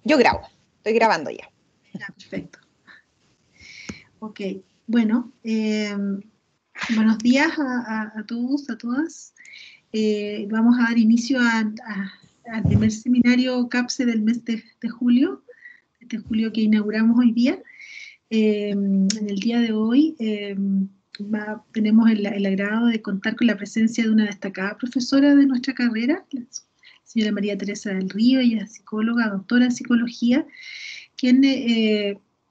Yo grabo, estoy grabando ya. Ya, perfecto. Ok, bueno, buenos días a todos, a todas. Vamos a dar inicio al primer seminario CAPSE del mes de julio, este julio que inauguramos hoy día. En el día de hoy tenemos el agrado de contar con la presencia de una destacada profesora de nuestra carrera, la señora María Teresa del Río. Ella es psicóloga, doctora en psicología, quien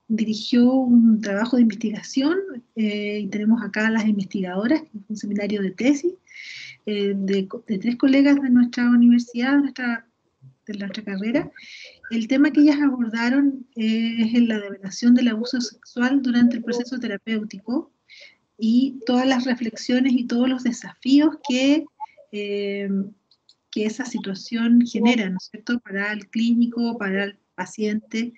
dirigió un trabajo de investigación, y tenemos acá a las investigadoras, un seminario de tesis, de 3 colegas de nuestra universidad, de nuestra carrera. El tema que ellas abordaron es la develación del abuso sexual durante el proceso terapéutico y todas las reflexiones y todos los desafíos que esa situación genera, ¿no es cierto?, para el clínico, para el paciente.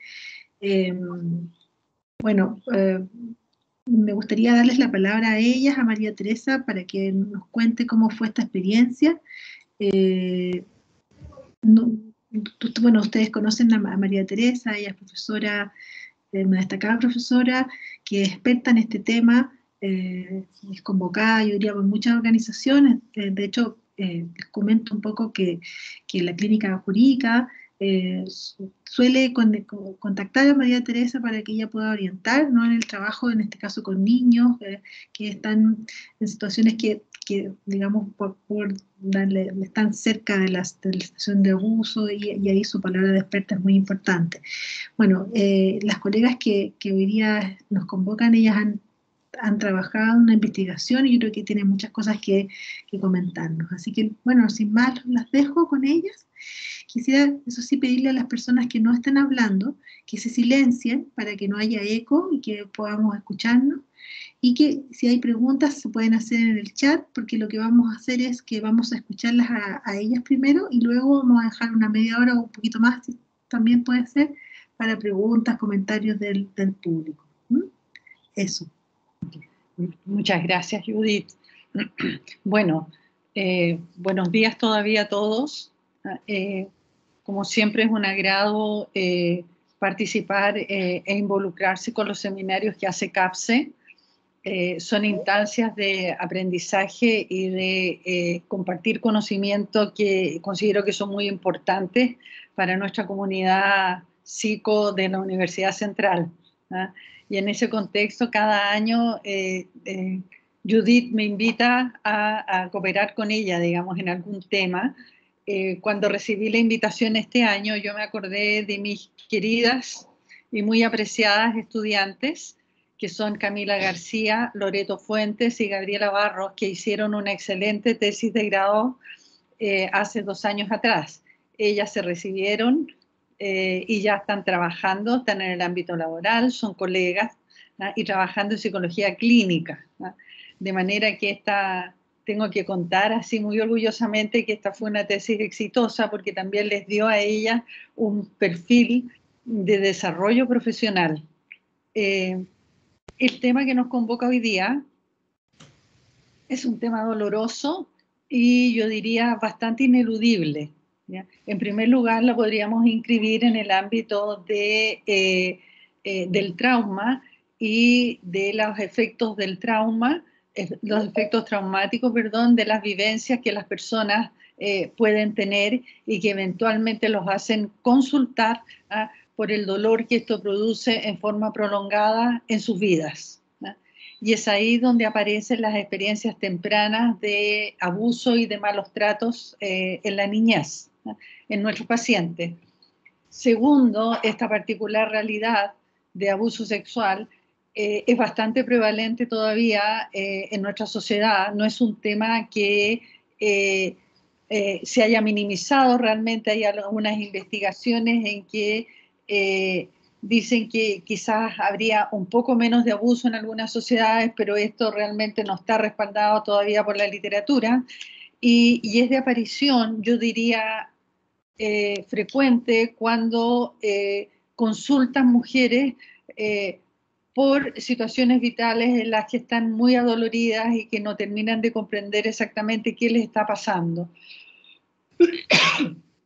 Me gustaría darles la palabra a ellas, a María Teresa, para que nos cuente cómo fue esta experiencia. Ustedes conocen a María Teresa. Ella es profesora, una destacada profesora, que es experta en este tema, es convocada, yo diría, por muchas organizaciones. De hecho, les comento un poco que la clínica jurídica suele contactar a María Teresa para que ella pueda orientar, ¿no?, en el trabajo, en este caso con niños que están en situaciones que digamos, están cerca de la situación de abuso, y ahí su palabra de experta es muy importante. Bueno, las colegas que hoy día nos convocan, ellas han trabajado en una investigación y yo creo que tienen muchas cosas que comentarnos. Así que, bueno, sin más, las dejo con ellas. Quisiera, eso sí, pedirle a las personas que no estén hablando que se silencien para que no haya eco y que podamos escucharnos, y que si hay preguntas se pueden hacer en el chat, porque lo que vamos a hacer es que vamos a escucharlas a ellas primero y luego vamos a dejar una media hora o un poquito más, también puede ser, para preguntas, comentarios del público. Eso. Muchas gracias, Judith. Bueno, buenos días todavía a todos. Como siempre es un agrado participar e involucrarse con los seminarios que hace CAPSE. Son instancias de aprendizaje y de compartir conocimiento que considero que son muy importantes para nuestra comunidad psico de la Universidad Central, ¿ah? Y en ese contexto, cada año Judith me invita a cooperar con ella, digamos, en algún tema. Cuando recibí la invitación este año, yo me acordé de mis queridas y muy apreciadas estudiantes, que son Camila García, Loreto Fuentes y Gabriela Barros, que hicieron una excelente tesis de grado hace 2 años atrás. Ellas se recibieron y ya están trabajando, están en el ámbito laboral, son colegas, ¿no?, y trabajando en psicología clínica, ¿no? De manera que tengo que contar así muy orgullosamente que esta fue una tesis exitosa, porque también les dio a ellas un perfil de desarrollo profesional. El tema que nos convoca hoy día es un tema doloroso y yo diría bastante ineludible, ¿ya? En primer lugar, la podríamos inscribir en el ámbito del trauma y de los efectos del trauma, los efectos traumáticos, perdón, de las vivencias que las personas pueden tener y que eventualmente los hacen consultar por el dolor que esto produce en forma prolongada en sus vidas, ¿no? Y es ahí donde aparecen las experiencias tempranas de abuso y de malos tratos en la niñez, ¿no?, en nuestros pacientes. Segundo, esta particular realidad de abuso sexual es bastante prevalente todavía en nuestra sociedad. No es un tema que se haya minimizado. Realmente hay algunas investigaciones en que dicen que quizás habría un poco menos de abuso en algunas sociedades, pero esto realmente no está respaldado todavía por la literatura, y es de aparición, yo diría, frecuente cuando consultan mujeres por situaciones vitales en las que están muy adoloridas y que no terminan de comprender exactamente qué les está pasando.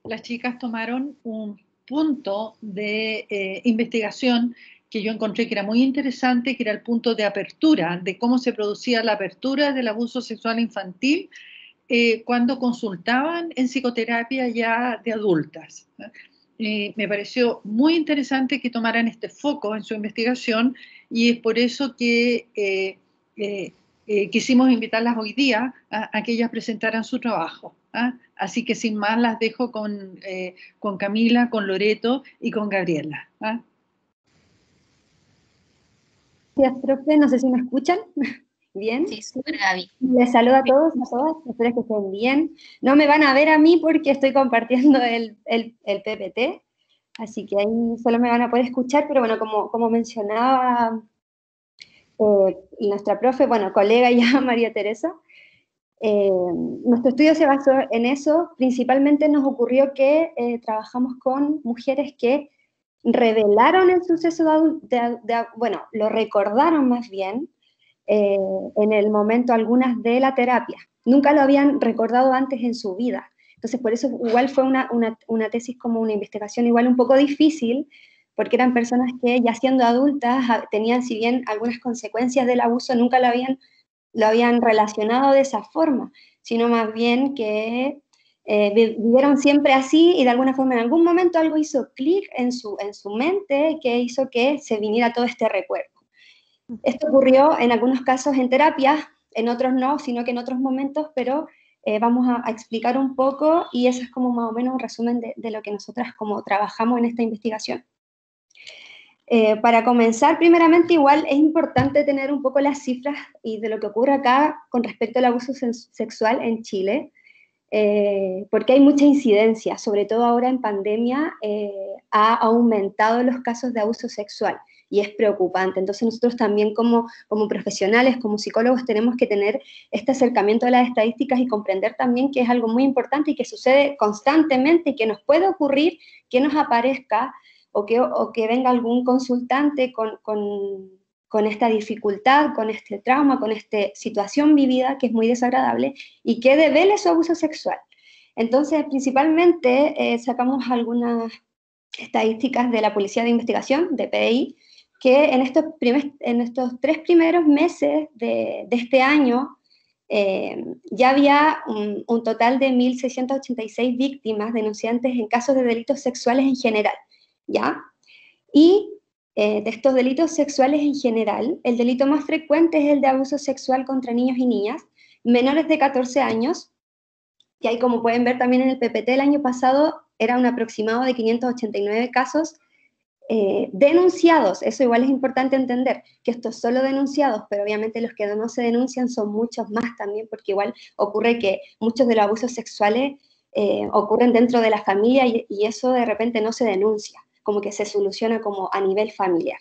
Las chicas tomaron un punto de investigación que yo encontré que era muy interesante, que era el punto de apertura, de cómo se producía la apertura del abuso sexual infantil cuando consultaban en psicoterapia ya de adultas. Me pareció muy interesante que tomaran este foco en su investigación y es por eso que quisimos invitarlas hoy día a que ellas presentaran su trabajo. Así que sin más las dejo con Camila, con Loreto y con Gabriela. Gracias, profe. No sé si me escuchan. ¿Bien? Sí, súper, Gaby. Les saludo a todos y a todas. Espero que estén bien. No me van a ver a mí porque estoy compartiendo el PPT, así que ahí solo me van a poder escuchar, pero bueno, como mencionaba nuestra profe, bueno, colega ya, María Teresa, nuestro estudio se basó en eso. Principalmente nos ocurrió que trabajamos con mujeres que revelaron el suceso bueno, lo recordaron más bien en el momento algunas de la terapia. Nunca lo habían recordado antes en su vida. Entonces, por eso igual fue una tesis como una investigación igual un poco difícil, porque eran personas que ya siendo adultas tenían, si bien algunas consecuencias del abuso, nunca lo habían relacionado de esa forma, sino más bien que vivieron siempre así y de alguna forma en algún momento algo hizo clic en su mente que hizo que se viniera todo este recuerdo. Esto ocurrió en algunos casos en terapia, en otros no, sino que en otros momentos, pero vamos a explicar un poco y eso es como más o menos un resumen de lo que nosotras como trabajamos en esta investigación. Para comenzar, primeramente, igual es importante tener un poco las cifras y de lo que ocurre acá con respecto al abuso sexual en Chile, porque hay mucha incidencia, sobre todo ahora en pandemia, ha aumentado los casos de abuso sexual y es preocupante. Entonces nosotros también como profesionales, como psicólogos, tenemos que tener este acercamiento a las estadísticas y comprender también que es algo muy importante y que sucede constantemente y que nos puede ocurrir que nos aparezca o que venga algún consultante con esta dificultad, con este trauma, con esta situación vivida que es muy desagradable y que devele su abuso sexual. Entonces, principalmente sacamos algunas estadísticas de la Policía de Investigación, de PDI, que en estos 3 primeros meses de este año ya había un total de 1.686 víctimas denunciantes en casos de delitos sexuales en general, ¿ya? Y de estos delitos sexuales en general, el delito más frecuente es el de abuso sexual contra niños y niñas menores de 14 años, y ahí como pueden ver también en el PPT el año pasado era un aproximado de 589 casos denunciados. Eso igual es importante entender, que esto es solo denunciados, pero obviamente los que no se denuncian son muchos más también, porque igual ocurre que muchos de los abusos sexuales ocurren dentro de la familia y eso de repente no se denuncia, como que se soluciona como a nivel familiar.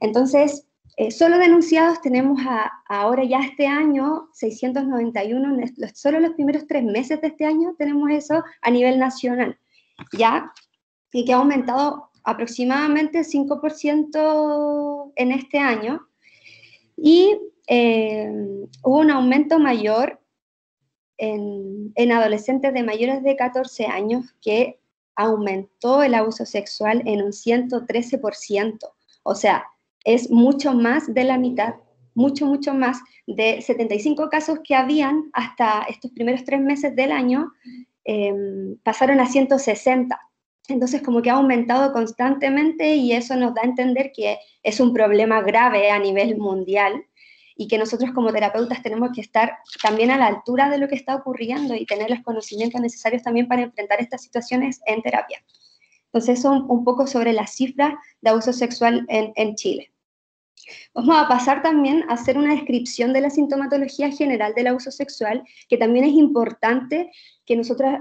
Entonces, solo denunciados tenemos ahora ya este año 691, solo los primeros 3 meses de este año tenemos eso a nivel nacional, ¿ya? Y que ha aumentado aproximadamente 5% en este año, y hubo un aumento mayor en adolescentes de mayores de 14 años, que aumentó el abuso sexual en un 113%, o sea, es mucho más de la mitad, mucho más, de 75 casos que habían hasta estos primeros 3 meses del año, pasaron a 160. Entonces como que ha aumentado constantemente y eso nos da a entender que es un problema grave a nivel mundial y que nosotros como terapeutas tenemos que estar también a la altura de lo que está ocurriendo y tener los conocimientos necesarios también para enfrentar estas situaciones en terapia. Entonces eso un poco sobre las cifras de abuso sexual en Chile. Vamos a pasar también a hacer una descripción de la sintomatología general del abuso sexual, que también es importante que nosotros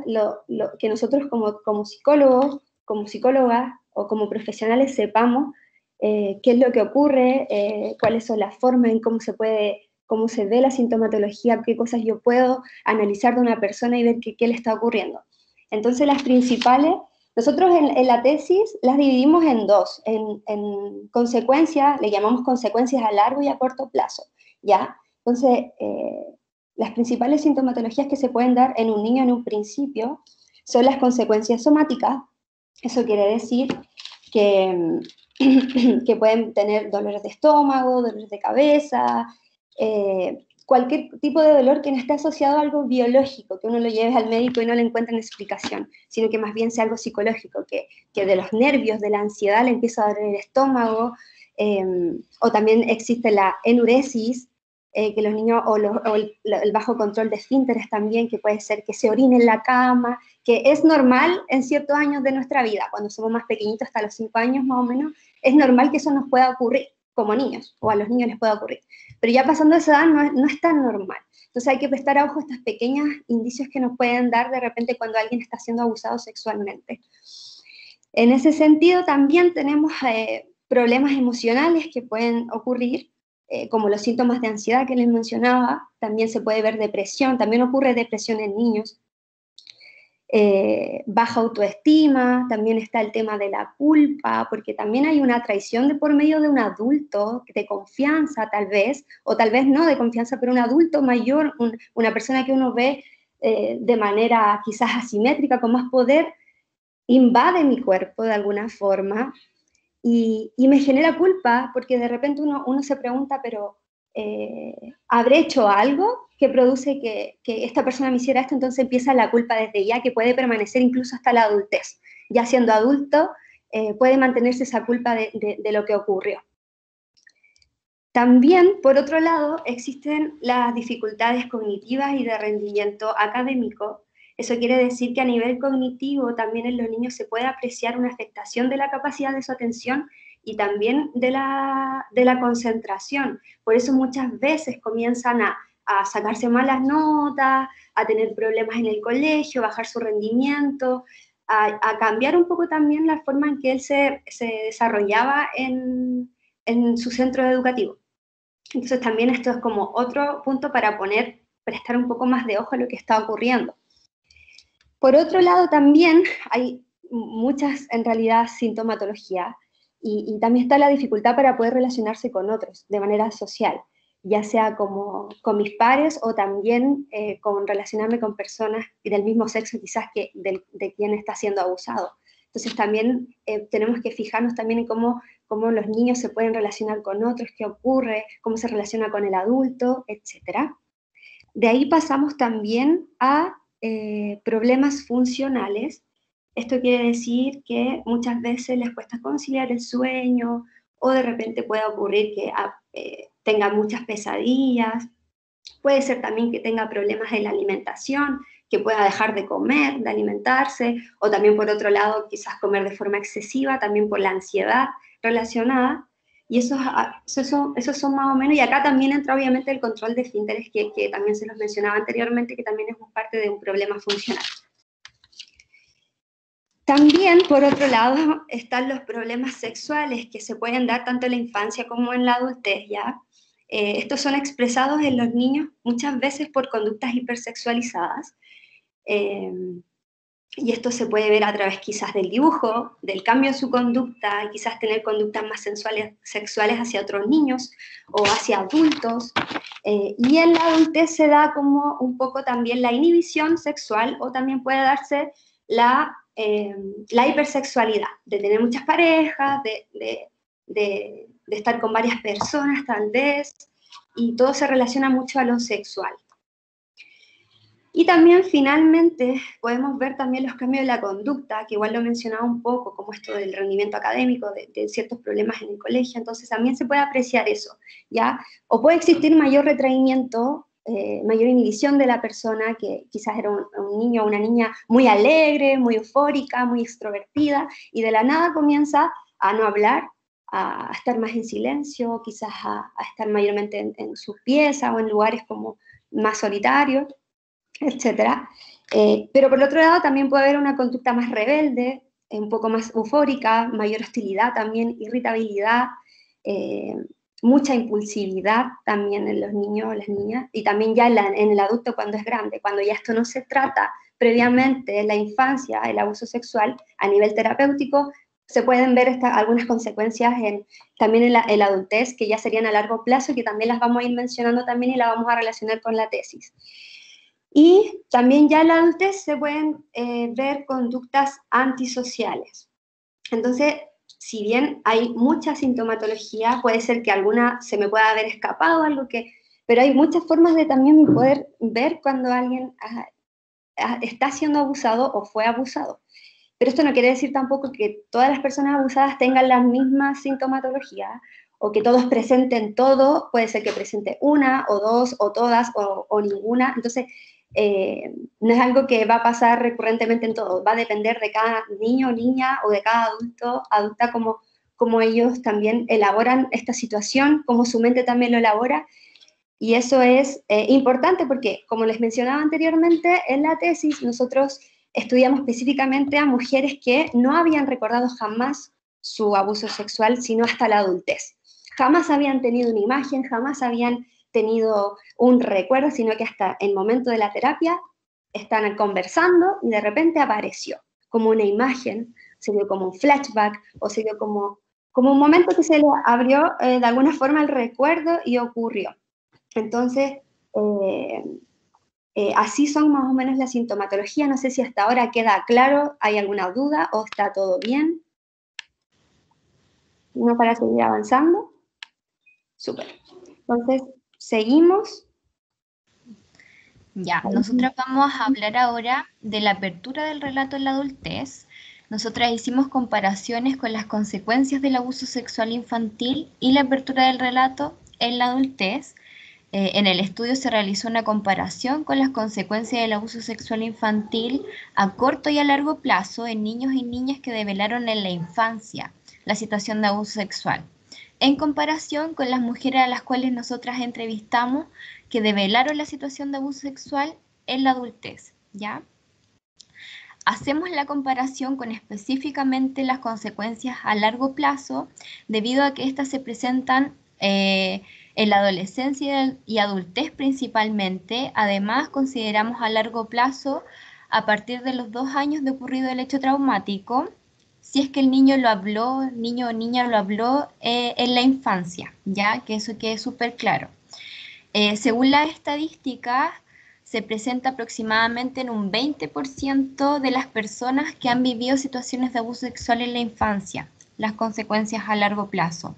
como psicólogos, como psicólogas o como profesionales sepamos qué es lo que ocurre, cuáles son las formas en cómo se ve la sintomatología, qué cosas yo puedo analizar de una persona y ver qué le está ocurriendo. Entonces las principales, nosotros en la tesis las dividimos en dos, en consecuencias, le llamamos consecuencias a largo y a corto plazo, ¿ya? Entonces, las principales sintomatologías que se pueden dar en un niño en un principio son las consecuencias somáticas, Eso quiere decir que, que pueden tener dolores de estómago, dolores de cabeza, cualquier tipo de dolor que no esté asociado a algo biológico, que uno lo lleve al médico y no le encuentren explicación, sino que más bien sea algo psicológico, que de los nervios, de la ansiedad le empieza a doler el estómago, o también existe la enuresis, que los niños, o el bajo control de esfínteres también, que puede ser que se orine en la cama, que es normal en ciertos años de nuestra vida, cuando somos más pequeñitos, hasta los 5 años más o menos, es normal que eso nos pueda ocurrir como niños, o a los niños les pueda ocurrir. Pero ya pasando esa edad no es tan normal. Entonces hay que prestar ojo a estos pequeños indicios que nos pueden dar de repente cuando alguien está siendo abusado sexualmente. En ese sentido también tenemos problemas emocionales que pueden ocurrir, como los síntomas de ansiedad que les mencionaba, también se puede ver depresión, también ocurre depresión en niños, baja autoestima, también está el tema de la culpa, porque también hay una traición de por medio de un adulto de confianza tal vez, o tal vez no de confianza, pero un adulto mayor, una persona que uno ve de manera quizás asimétrica, con más poder, invade mi cuerpo de alguna forma y me genera culpa, porque de repente uno se pregunta, pero ¿habré hecho algo que produce que esta persona me hiciera esto? Entonces empieza la culpa desde ya, que puede permanecer incluso hasta la adultez. Ya siendo adulto, puede mantenerse esa culpa de lo que ocurrió. También, por otro lado, existen las dificultades cognitivas y de rendimiento académico. Eso quiere decir que a nivel cognitivo también en los niños se puede apreciar una afectación de la capacidad de su atención y también de la concentración. Por eso muchas veces comienzan a sacarse malas notas, a tener problemas en el colegio, bajar su rendimiento, a cambiar un poco también la forma en que él se desarrollaba en su centro educativo. Entonces también esto es como otro punto para prestar un poco más de ojo a lo que está ocurriendo. Por otro lado también hay muchas en realidad sintomatología y también está la dificultad para poder relacionarse con otros de manera social, ya sea como con mis pares o también con relacionarme con personas del mismo sexo quizás que de quien está siendo abusado. Entonces también tenemos que fijarnos también en cómo los niños se pueden relacionar con otros, qué ocurre, cómo se relaciona con el adulto, etc. De ahí pasamos también a problemas funcionales. Esto quiere decir que muchas veces les cuesta conciliar el sueño o de repente puede ocurrir que tenga muchas pesadillas. Puede ser también que tenga problemas en la alimentación, que pueda dejar de comer, de alimentarse, o también por otro lado quizás comer de forma excesiva, también por la ansiedad relacionada. Y esos son más o menos, y acá también entra obviamente el control de esfínteres, que también se los mencionaba anteriormente, que también es parte de un problema funcional. También, por otro lado, están los problemas sexuales que se pueden dar tanto en la infancia como en la adultez, ¿ya? Estos son expresados en los niños muchas veces por conductas hipersexualizadas, y esto se puede ver a través quizás del dibujo, del cambio en su conducta, quizás tener conductas más sexuales hacia otros niños o hacia adultos, y en la adultez se da como un poco también la inhibición sexual, o también puede darse la hipersexualidad, de tener muchas parejas, de estar con varias personas tal vez, y todo se relaciona mucho a lo sexual. Y también finalmente podemos ver también los cambios de la conducta, que igual lo mencionaba un poco, como esto del rendimiento académico, de ciertos problemas en el colegio, entonces también se puede apreciar eso, ¿ya? O puede existir mayor retraimiento, mayor inhibición de la persona, que quizás era un niño o una niña muy alegre, muy eufórica, muy extrovertida, y de la nada comienza a no hablar, a estar más en silencio, quizás a estar mayormente en su pieza o en lugares como más solitarios, etcétera. Pero por el otro lado también puede haber una conducta más rebelde, un poco más eufórica, mayor hostilidad también, irritabilidad, mucha impulsividad también en los niños o las niñas, y también ya en el adulto cuando es grande, cuando ya esto no se trata previamente en la infancia, el abuso sexual, a nivel terapéutico, se pueden ver algunas consecuencias también en la adultez, que ya serían a largo plazo, y que también las vamos a ir mencionando también y las vamos a relacionar con la tesis. Y también ya en la adultez se pueden ver conductas antisociales, Entonces, si bien hay mucha sintomatología, puede ser que alguna se me pueda haber escapado, pero hay muchas formas de también poder ver cuando alguien está siendo abusado o fue abusado. Pero esto no quiere decir tampoco que todas las personas abusadas tengan la misma sintomatología o que todos presenten todo, puede ser que presente una o dos o todas o ninguna. Entonces, no es algo que va a pasar recurrentemente en todo, va a depender de cada niño o niña o de cada adulta, como ellos también elaboran esta situación, como su mente también lo elabora. Y eso es importante porque, como les mencionaba anteriormente, en la tesis nosotros estudiamos específicamente a mujeres que no habían recordado jamás su abuso sexual, sino hasta la adultez. Jamás habían tenido una imagen, jamás habían tenido un recuerdo, sino que hasta el momento de la terapia están conversando y de repente apareció como una imagen, se dio como un flashback o se dio como un momento que se le abrió de alguna forma el recuerdo y ocurrió. Entonces, así son más o menos la sintomatología. No sé si hasta ahora queda claro, ¿hay alguna duda o está todo bien? ¿No, para seguir avanzando? Súper. Entonces, seguimos. Ya, nosotras vamos a hablar ahora de la apertura del relato en la adultez. Nosotras hicimos comparaciones con las consecuencias del abuso sexual infantil y la apertura del relato en la adultez. En el estudio se realizó una comparación con las consecuencias del abuso sexual infantil a corto y a largo plazo en niños y niñas que develaron en la infancia la situación de abuso sexual, en comparación con las mujeres a las cuales nosotras entrevistamos que develaron la situación de abuso sexual en la adultez, ¿ya? Hacemos la comparación con específicamente las consecuencias a largo plazo, debido a que estas se presentan en la adolescencia y adultez principalmente. Además, consideramos a largo plazo a partir de los 2 años de ocurrido el hecho traumático, si es que el niño lo habló, niño o niña lo habló en la infancia, ya que eso quede súper claro. Según las estadísticas, se presenta aproximadamente en un 20% de las personas que han vivido situaciones de abuso sexual en la infancia, las consecuencias a largo plazo.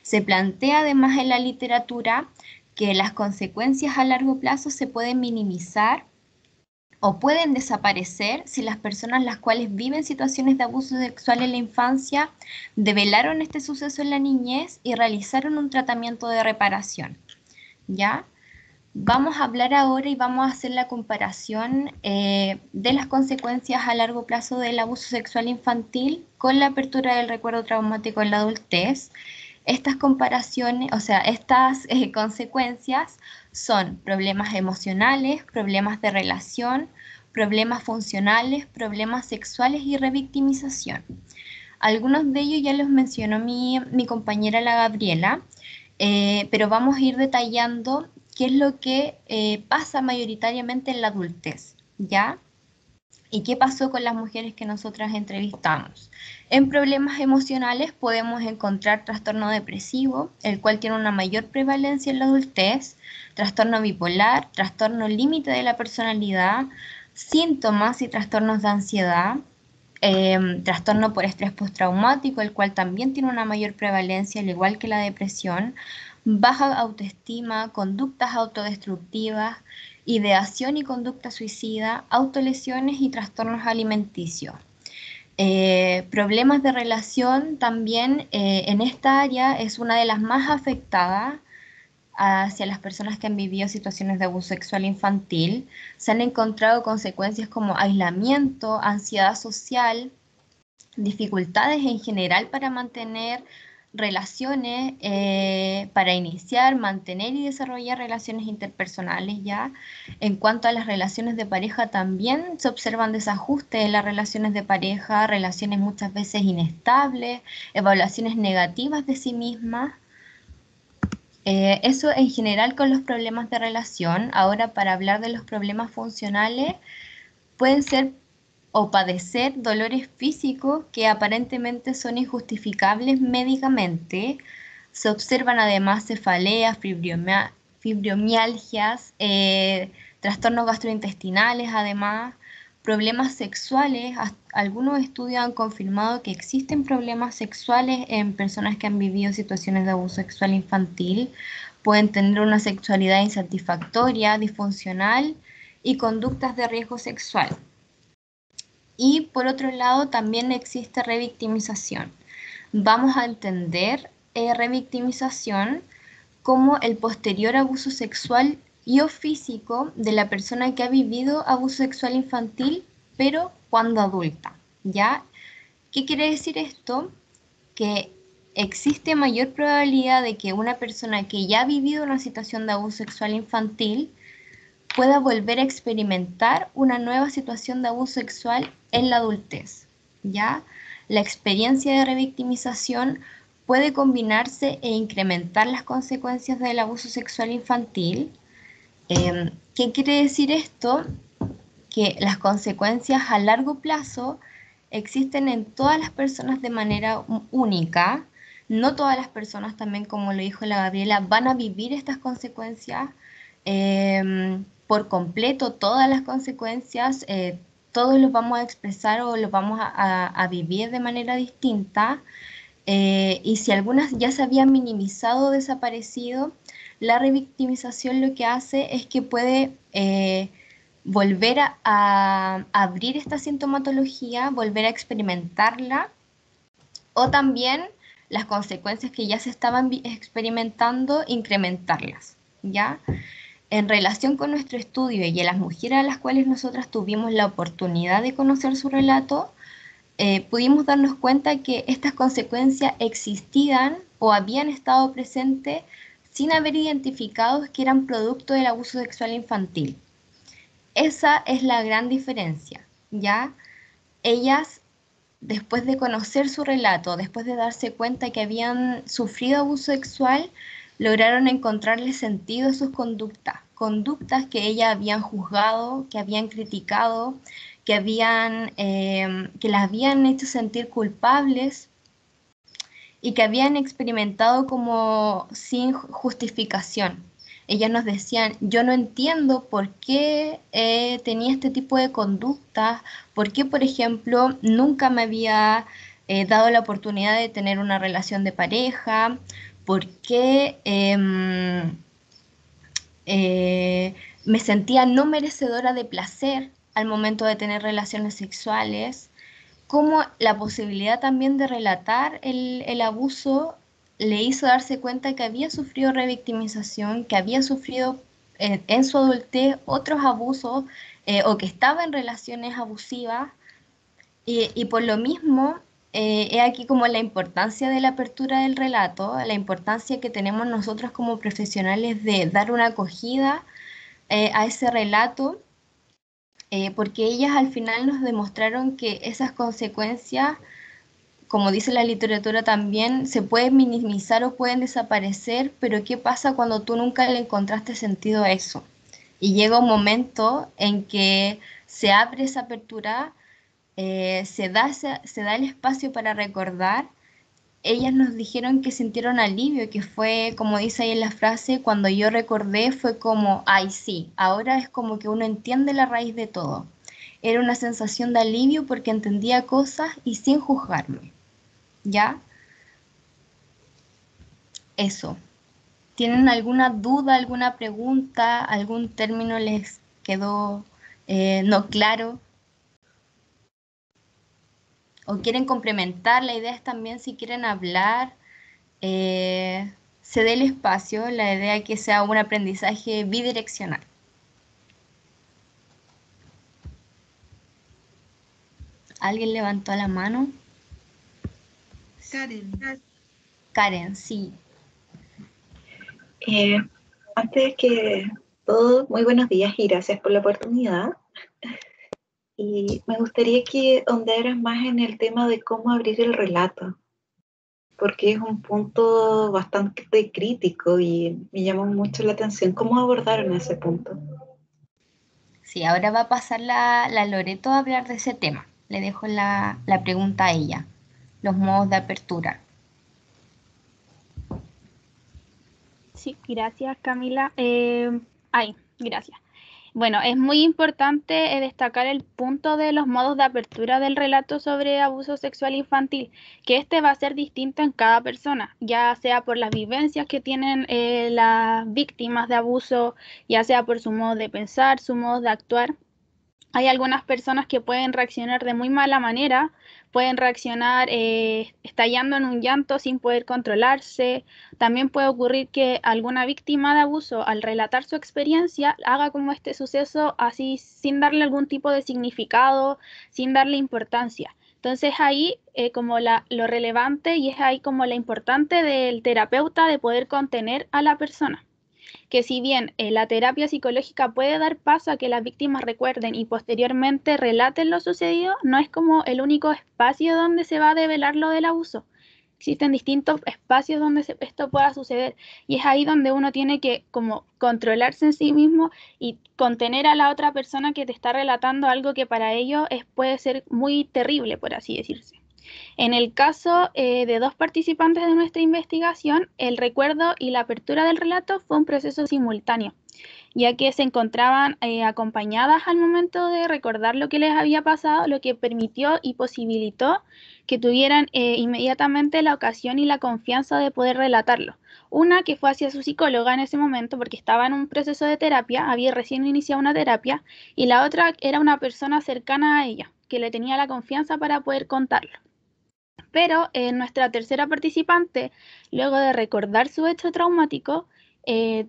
Se plantea además en la literatura que las consecuencias a largo plazo se pueden minimizar o pueden desaparecer si las personas las cuales viven situaciones de abuso sexual en la infancia develaron este suceso en la niñez y realizaron un tratamiento de reparación. ¿Ya? Vamos a hablar ahora y vamos a hacer la comparación de las consecuencias a largo plazo del abuso sexual infantil con la apertura del recuerdo traumático en la adultez. Estas comparaciones, o sea, estas consecuencias son problemas emocionales, problemas de relación, problemas funcionales, problemas sexuales y revictimización. Algunos de ellos ya los mencionó mi compañera la Gabriela, pero vamos a ir detallando qué es lo que pasa mayoritariamente en la adultez, ¿ya? ¿Y qué pasó con las mujeres que nosotras entrevistamos? En problemas emocionales podemos encontrar trastorno depresivo, el cual tiene una mayor prevalencia en la adultez, trastorno bipolar, trastorno límite de la personalidad, síntomas y trastornos de ansiedad, trastorno por estrés postraumático, el cual también tiene una mayor prevalencia, al igual que la depresión, baja autoestima, conductas autodestructivas, ideación y conducta suicida, autolesiones y trastornos alimenticios. Problemas de relación también en esta área es una de las más afectadas hacia las personas que han vivido situaciones de abuso sexual infantil. Se han encontrado consecuencias como aislamiento, ansiedad social, dificultades en general para mantener relaciones, para iniciar, mantener y desarrollar relaciones interpersonales ya. En cuanto a las relaciones de pareja también se observan desajustes en las relaciones de pareja, relaciones muchas veces inestables, evaluaciones negativas de sí mismas. Eso en general con los problemas de relación. Ahora, para hablar de los problemas funcionales, pueden ser o padecer dolores físicos que aparentemente son injustificables médicamente. Se observan además cefaleas, fibromialgias, trastornos gastrointestinales además, problemas sexuales. Algunos estudios han confirmado que existen problemas sexuales en personas que han vivido situaciones de abuso sexual infantil. Pueden tener una sexualidad insatisfactoria, disfuncional y conductas de riesgo sexual. Y por otro lado también existe revictimización. Vamos a entender revictimización como el posterior abuso sexual y o físico de la persona que ha vivido abuso sexual infantil, pero cuando adulta, ¿ya? ¿Qué quiere decir esto? Que existe mayor probabilidad de que una persona que ya ha vivido una situación de abuso sexual infantil pueda volver a experimentar una nueva situación de abuso sexual en la adultez, ¿ya? La experiencia de revictimización puede combinarse e incrementar las consecuencias del abuso sexual infantil. ¿Qué quiere decir esto? Que las consecuencias a largo plazo existen en todas las personas de manera única. No todas las personas, también como lo dijo la Gabriela, van a vivir estas consecuencias por completo, todas las consecuencias, todos los vamos a expresar o los vamos a vivir de manera distinta. Y si algunas ya se habían minimizado o desaparecido, la revictimización lo que hace es que puede volver a abrir esta sintomatología, volver a experimentarla, o también las consecuencias que ya se estaban experimentando, incrementarlas, ¿ya? En relación con nuestro estudio y a las mujeres a las cuales nosotras tuvimos la oportunidad de conocer su relato, pudimos darnos cuenta que estas consecuencias existían o habían estado presentes sin haber identificado que eran producto del abuso sexual infantil. Esa es la gran diferencia, ¿ya? Ellas, después de conocer su relato, después de darse cuenta que habían sufrido abuso sexual, lograron encontrarle sentido a sus conductas que ellas habían juzgado, que habían criticado, que las habían hecho sentir culpables y que habían experimentado como sin justificación. Ellas nos decían, yo no entiendo por qué tenía este tipo de conductas, por qué, por ejemplo, nunca me había dado la oportunidad de tener una relación de pareja, por qué me sentía no merecedora de placer al momento de tener relaciones sexuales, como la posibilidad también de relatar el abuso le hizo darse cuenta que había sufrido revictimización, que había sufrido en su adultez otros abusos o que estaba en relaciones abusivas y por lo mismo es aquí como la importancia de la apertura del relato, la importancia que tenemos nosotros como profesionales de dar una acogida a ese relato, porque ellas al final nos demostraron que esas consecuencias, como dice la literatura también, se pueden minimizar o pueden desaparecer, pero ¿qué pasa cuando tú nunca le encontraste sentido a eso? Y llega un momento en que se abre esa apertura, se da el espacio para recordar. Ellas nos dijeron que sintieron alivio, que fue, como dice ahí en la frase, cuando yo recordé fue como, ay sí, ahora es como que uno entiende la raíz de todo. Era una sensación de alivio porque entendía cosas y sin juzgarme. ¿Ya? Eso. ¿Tienen alguna duda, alguna pregunta, algún término les quedó no claro? ¿O quieren complementar? La idea es también si quieren hablar, se dé el espacio, la idea es que sea un aprendizaje bidireccional. ¿Alguien levantó la mano? Karen. Karen, sí. Antes que todo, muy buenos días y gracias por la oportunidad. Y me gustaría que ahondaras más en el tema de cómo abrir el relato, porque es un punto bastante crítico y me llamó mucho la atención. ¿Cómo abordaron ese punto? Sí, ahora va a pasar la Loreto a hablar de ese tema. Le dejo la pregunta a ella, los modos de apertura. Sí, gracias Camila. Gracias. Bueno, es muy importante destacar el punto de los modos de apertura del relato sobre abuso sexual infantil, que este va a ser distinto en cada persona, ya sea por las vivencias que tienen las víctimas de abuso, ya sea por su modo de pensar, su modo de actuar. Hay algunas personas que pueden reaccionar de muy mala manera, pueden reaccionar estallando en un llanto sin poder controlarse. También puede ocurrir que alguna víctima de abuso, al relatar su experiencia, haga como este suceso así sin darle algún tipo de significado, sin darle importancia. Entonces ahí como lo relevante y es ahí como la importante del terapeuta de poder contener a la persona, que si bien la terapia psicológica puede dar paso a que las víctimas recuerden y posteriormente relaten lo sucedido, no es como el único espacio donde se va a develar lo del abuso. Existen distintos espacios donde esto pueda suceder, y es ahí donde uno tiene que como controlarse en sí mismo y contener a la otra persona que te está relatando algo que para ellos puede ser muy terrible, por así decirse. En el caso de dos participantes de nuestra investigación, el recuerdo y la apertura del relato fue un proceso simultáneo, ya que se encontraban acompañadas al momento de recordar lo que les había pasado, lo que permitió y posibilitó que tuvieran inmediatamente la ocasión y la confianza de poder relatarlo. Una que fue hacia su psicóloga en ese momento porque estaba en un proceso de terapia, había recién iniciado una terapia, y la otra era una persona cercana a ella, que le tenía la confianza para poder contarlo. Pero nuestra tercera participante, luego de recordar su hecho traumático,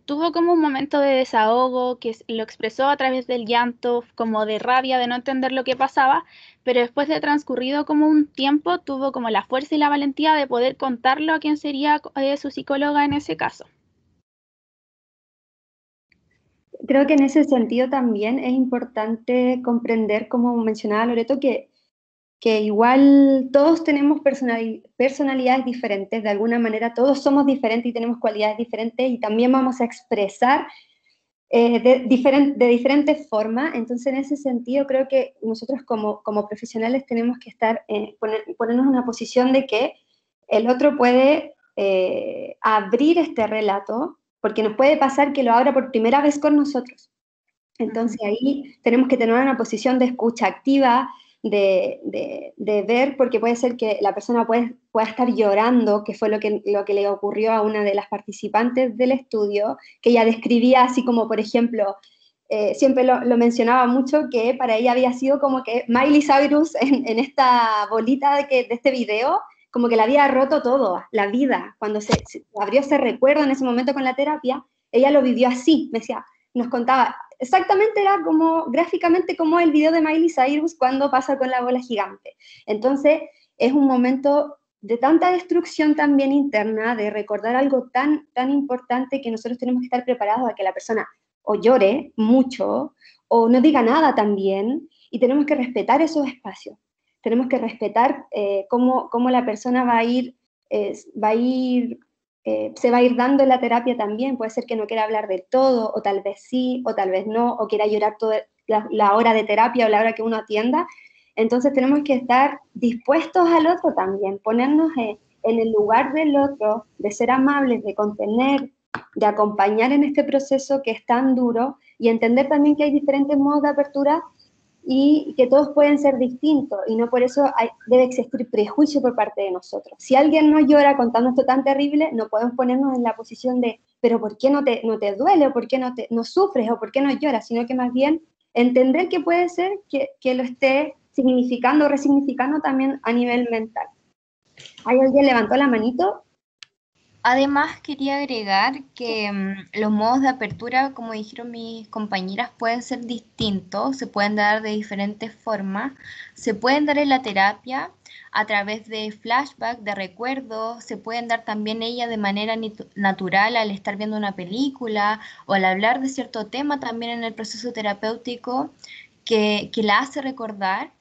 tuvo como un momento de desahogo que lo expresó a través del llanto, como de rabia, de no entender lo que pasaba, pero después de transcurrido como un tiempo, tuvo como la fuerza y la valentía de poder contarlo a quien sería su psicóloga en ese caso. Creo que en ese sentido también es importante comprender, como mencionaba Loreto, que igual todos tenemos personalidades diferentes, de alguna manera todos somos diferentes y tenemos cualidades diferentes, y también vamos a expresar de diferentes formas. Entonces, en ese sentido, creo que nosotros como profesionales tenemos que estar, ponernos en una posición de que el otro puede abrir este relato, porque nos puede pasar que lo abra por primera vez con nosotros. Entonces ahí tenemos que tener una posición de escucha activa, de ver, porque puede ser que la persona pueda estar llorando, que fue lo que le ocurrió a una de las participantes del estudio, que ella describía así como, por ejemplo, siempre lo mencionaba mucho, que para ella había sido como que Miley Cyrus en esta bolita de este video, como que le había roto todo, la vida. Cuando se abrió ese recuerdo en ese momento con la terapia, ella lo vivió así, nos contaba, exactamente era como, gráficamente como el video de Miley Cyrus cuando pasa con la bola gigante. Entonces, es un momento de tanta destrucción también interna, de recordar algo tan, tan importante, que nosotros tenemos que estar preparados a que la persona o llore mucho, o no diga nada también, y tenemos que respetar esos espacios. Tenemos que respetar cómo la persona se va a ir dando en la terapia también. Puede ser que no quiera hablar de todo, o tal vez sí, o tal vez no, o quiera llorar toda la hora de terapia o la hora que uno atienda. Entonces tenemos que estar dispuestos al otro también, ponernos en el lugar del otro, de ser amables, de contener, de acompañar en este proceso que es tan duro, y entender también que hay diferentes modos de apertura y que todos pueden ser distintos, y no por eso debe existir prejuicio por parte de nosotros. Si alguien no llora contando esto tan terrible, no podemos ponernos en la posición de, pero ¿por qué no te duele? ¿O por qué no sufres? ¿O por qué no lloras? Sino que más bien entender que puede ser que lo esté significando o resignificando también a nivel mental. ¿Hay alguien levantó la manito? Además, quería agregar que los modos de apertura, como dijeron mis compañeras, pueden ser distintos, se pueden dar de diferentes formas. Se pueden dar en la terapia a través de flashback, de recuerdos, se pueden dar también ellas de manera natural al estar viendo una película o al hablar de cierto tema también en el proceso terapéutico que la hace recordar.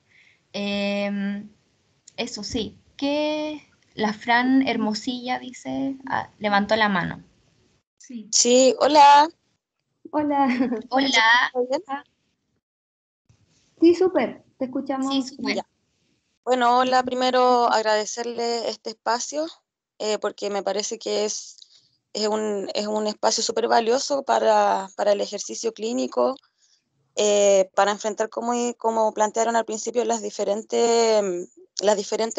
Eso sí, que la Fran Hermosilla dice, levantó la mano. Sí, hola. Hola. Hola. ¿Todo bien? Sí, súper, te escuchamos. Sí, súper. Ya. Bueno, hola, primero agradecerle este espacio, porque me parece que es un espacio súper valioso para el ejercicio clínico para enfrentar, como plantearon al principio, las diferentes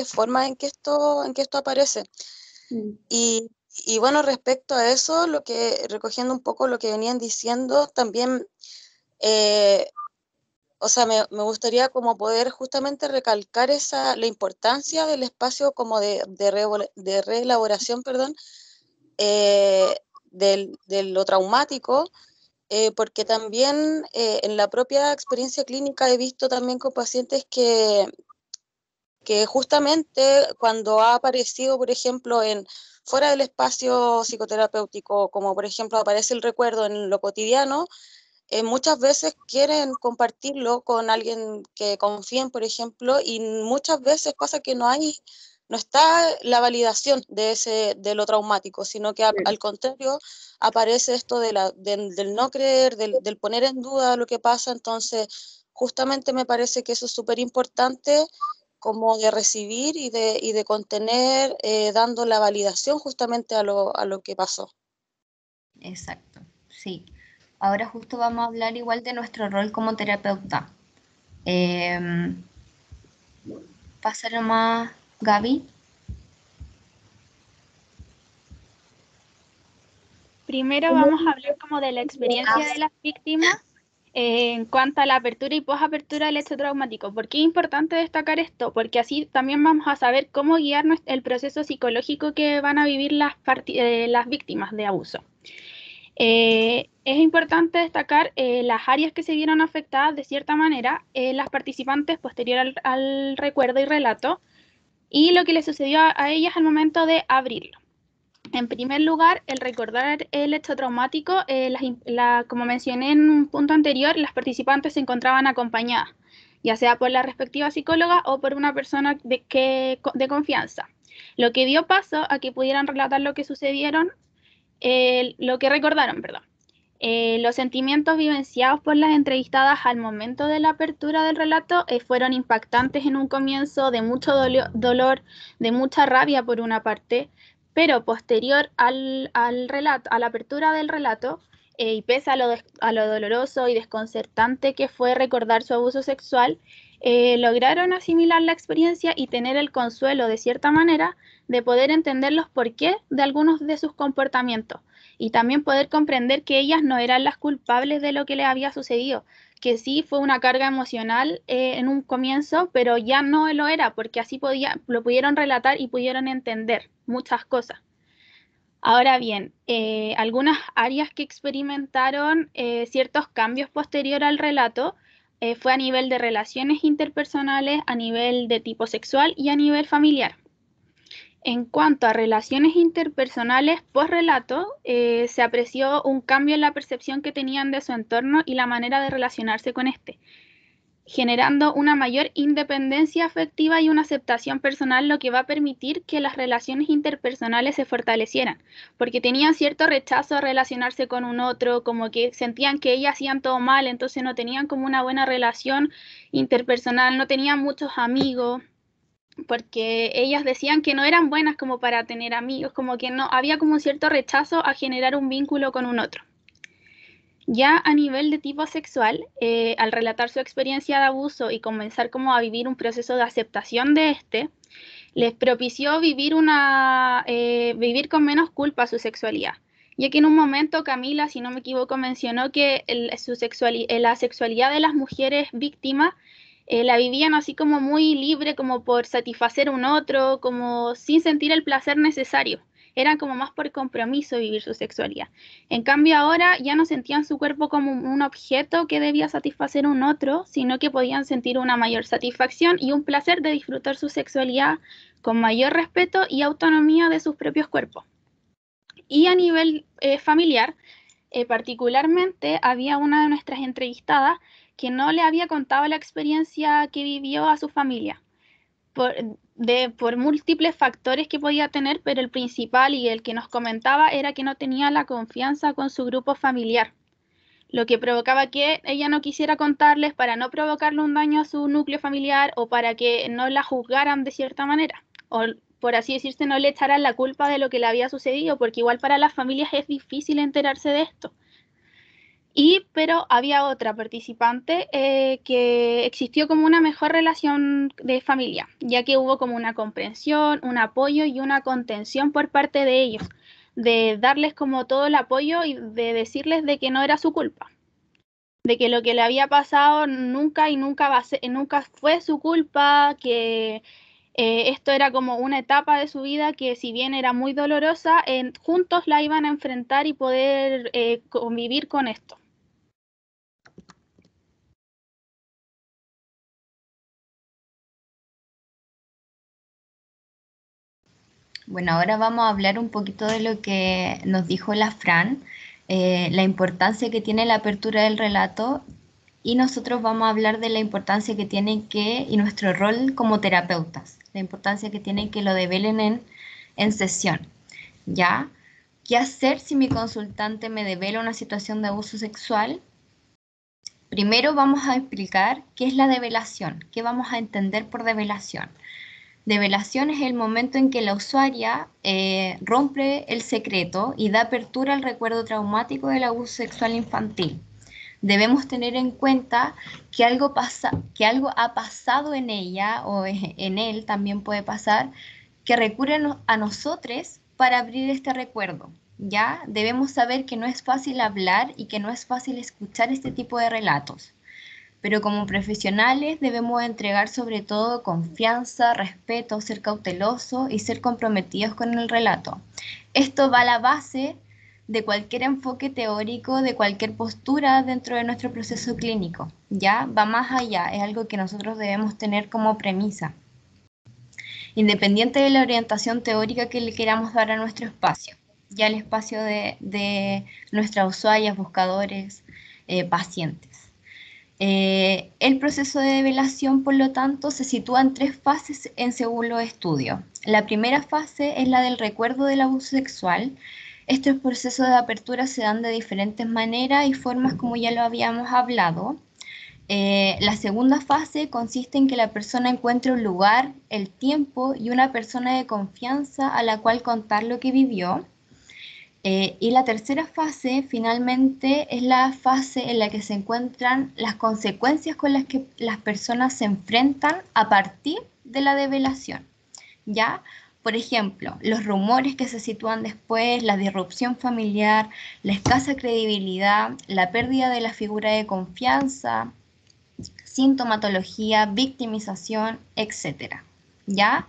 formas en que esto aparece. Y bueno, respecto a eso, recogiendo un poco lo que venían diciendo, también, o sea, me gustaría como poder justamente recalcar la importancia del espacio como de reelaboración, perdón, de lo traumático, porque también en la propia experiencia clínica he visto también con pacientes que justamente cuando ha aparecido, por ejemplo, fuera del espacio psicoterapéutico, como por ejemplo aparece el recuerdo en lo cotidiano, muchas veces quieren compartirlo con alguien que confíen, por ejemplo, y muchas veces pasa que no está la validación de lo traumático, sino que al contrario aparece esto del no creer, del poner en duda lo que pasa. Entonces justamente me parece que eso es súper importante, como de recibir y de contener, dando la validación justamente a lo que pasó. Exacto, sí. Ahora justo vamos a hablar igual de nuestro rol como terapeuta. Pásalo más, Gaby. Primero vamos a hablar como de la experiencia de las víctimas en cuanto a la apertura y posapertura del hecho traumático. ¿Por qué es importante destacar esto? Porque así también vamos a saber cómo guiar el proceso psicológico que van a vivir las víctimas de abuso. Es importante destacar las áreas que se vieron afectadas de cierta manera, las participantes posterior al recuerdo y relato, y lo que les sucedió a ellas al momento de abrirlo. En primer lugar, el recordar el hecho traumático, como mencioné en un punto anterior, las participantes se encontraban acompañadas, ya sea por la respectiva psicóloga o por una persona de confianza, lo que dio paso a que pudieran relatar lo que recordaron, perdón. Los sentimientos vivenciados por las entrevistadas al momento de la apertura del relato fueron impactantes en un comienzo, de mucho dolor, de mucha rabia por una parte, pero posterior al relato, a la apertura del relato, y pese a lo doloroso y desconcertante que fue recordar su abuso sexual, lograron asimilar la experiencia y tener el consuelo, de cierta manera, de poder entender los porqués de algunos de sus comportamientos y también poder comprender que ellas no eran las culpables de lo que les había sucedido, que sí fue una carga emocional en un comienzo, pero ya no lo era, porque así lo pudieron relatar y pudieron entender muchas cosas. Ahora bien, algunas áreas que experimentaron ciertos cambios posterior al relato fue a nivel de relaciones interpersonales, a nivel de tipo sexual y a nivel familiar. En cuanto a relaciones interpersonales post-relato, se apreció un cambio en la percepción que tenían de su entorno y la manera de relacionarse con este, generando una mayor independencia afectiva y una aceptación personal, lo que va a permitir que las relaciones interpersonales se fortalecieran, porque tenían cierto rechazo a relacionarse con un otro, como que sentían que ellas hacían todo mal, entonces no tenían como una buena relación interpersonal, no tenían muchos amigos, porque ellas decían que no eran buenas como para tener amigos, como que no había como un cierto rechazo a generar un vínculo con un otro. Ya a nivel de tipo sexual, al relatar su experiencia de abuso y comenzar como a vivir un proceso de aceptación de este, les propició vivir con menos culpa su sexualidad, ya que en un momento Camila, si no me equivoco, mencionó que la sexualidad de las mujeres víctimas la vivían así como muy libre, como por satisfacer a un otro, como sin sentir el placer necesario. Eran como más por compromiso vivir su sexualidad. En cambio ahora ya no sentían su cuerpo como un objeto que debía satisfacer a un otro, sino que podían sentir una mayor satisfacción y un placer de disfrutar su sexualidad con mayor respeto y autonomía de sus propios cuerpos. Y a nivel familiar, particularmente había una de nuestras entrevistadas que no le había contado la experiencia que vivió a su familia, por múltiples factores que podía tener, pero el principal y el que nos comentaba era que no tenía la confianza con su grupo familiar, lo que provocaba que ella no quisiera contarles para no provocarle un daño a su núcleo familiar o para que no la juzgaran de cierta manera, o por así decirse, no le echaran la culpa de lo que le había sucedido, porque igual para las familias es difícil enterarse de esto. Pero había otra participante que existió como una mejor relación de familia, ya que hubo como una comprensión, un apoyo y una contención por parte de ellos, de darles como todo el apoyo y de decirles de que no era su culpa, de que lo que le había pasado nunca fue su culpa, que esto era como una etapa de su vida que, si bien era muy dolorosa, juntos la iban a enfrentar y poder convivir con esto. Bueno, ahora vamos a hablar un poquito de lo que nos dijo la Fran, la importancia que tiene la apertura del relato, y nosotros vamos a hablar de la importancia que tiene y nuestro rol como terapeutas, la importancia que tiene que lo develen en sesión, ¿ya? ¿Qué hacer si mi consultante me devela una situación de abuso sexual? Primero vamos a explicar qué es la develación, qué vamos a entender por develación. Develación es el momento en que la usuaria rompe el secreto y da apertura al recuerdo traumático del abuso sexual infantil. Debemos tener en cuenta que algo ha pasado en ella o en él, también puede pasar, que recurren a nosotros para abrir este recuerdo. ¿Ya? Debemos saber que no es fácil hablar y que no es fácil escuchar este tipo de relatos. Pero como profesionales debemos entregar sobre todo confianza, respeto, ser cauteloso y ser comprometidos con el relato. Esto va a la base de cualquier enfoque teórico, de cualquier postura dentro de nuestro proceso clínico. Ya va más allá, es algo que nosotros debemos tener como premisa, independiente de la orientación teórica que le queramos dar a nuestro espacio, ya el espacio de nuestras usuarias, buscadores, pacientes. El proceso de develación, por lo tanto, se sitúa en 3 fases según los estudios. La primera fase es la del recuerdo del abuso sexual. Estos procesos de apertura se dan de diferentes maneras y formas, como ya lo habíamos hablado. La segunda fase consiste en que la persona encuentre un lugar, el tiempo y una persona de confianza a la cual contar lo que vivió. Y la tercera fase, finalmente, es la fase en la que se encuentran las consecuencias con las que las personas se enfrentan a partir de la develación, ¿ya? Por ejemplo, los rumores que se sitúan después, la disrupción familiar, la escasa credibilidad, la pérdida de la figura de confianza, sintomatología, victimización, etc., ¿ya?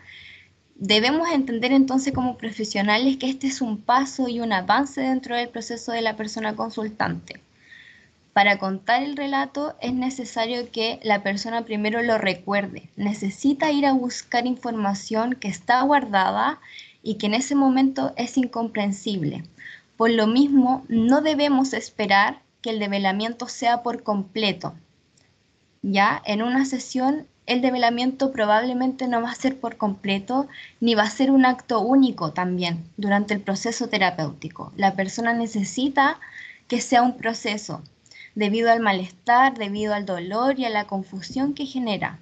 Debemos entender entonces como profesionales que este es un paso y un avance dentro del proceso de la persona consultante. Para contar el relato es necesario que la persona primero lo recuerde, necesita ir a buscar información que está guardada y que en ese momento es incomprensible. Por lo mismo, no debemos esperar que el develamiento sea por completo. Ya en una sesión el develamiento probablemente no va a ser por completo, ni va a ser un acto único también durante el proceso terapéutico. La persona necesita que sea un proceso, debido al malestar, debido al dolor y a la confusión que genera.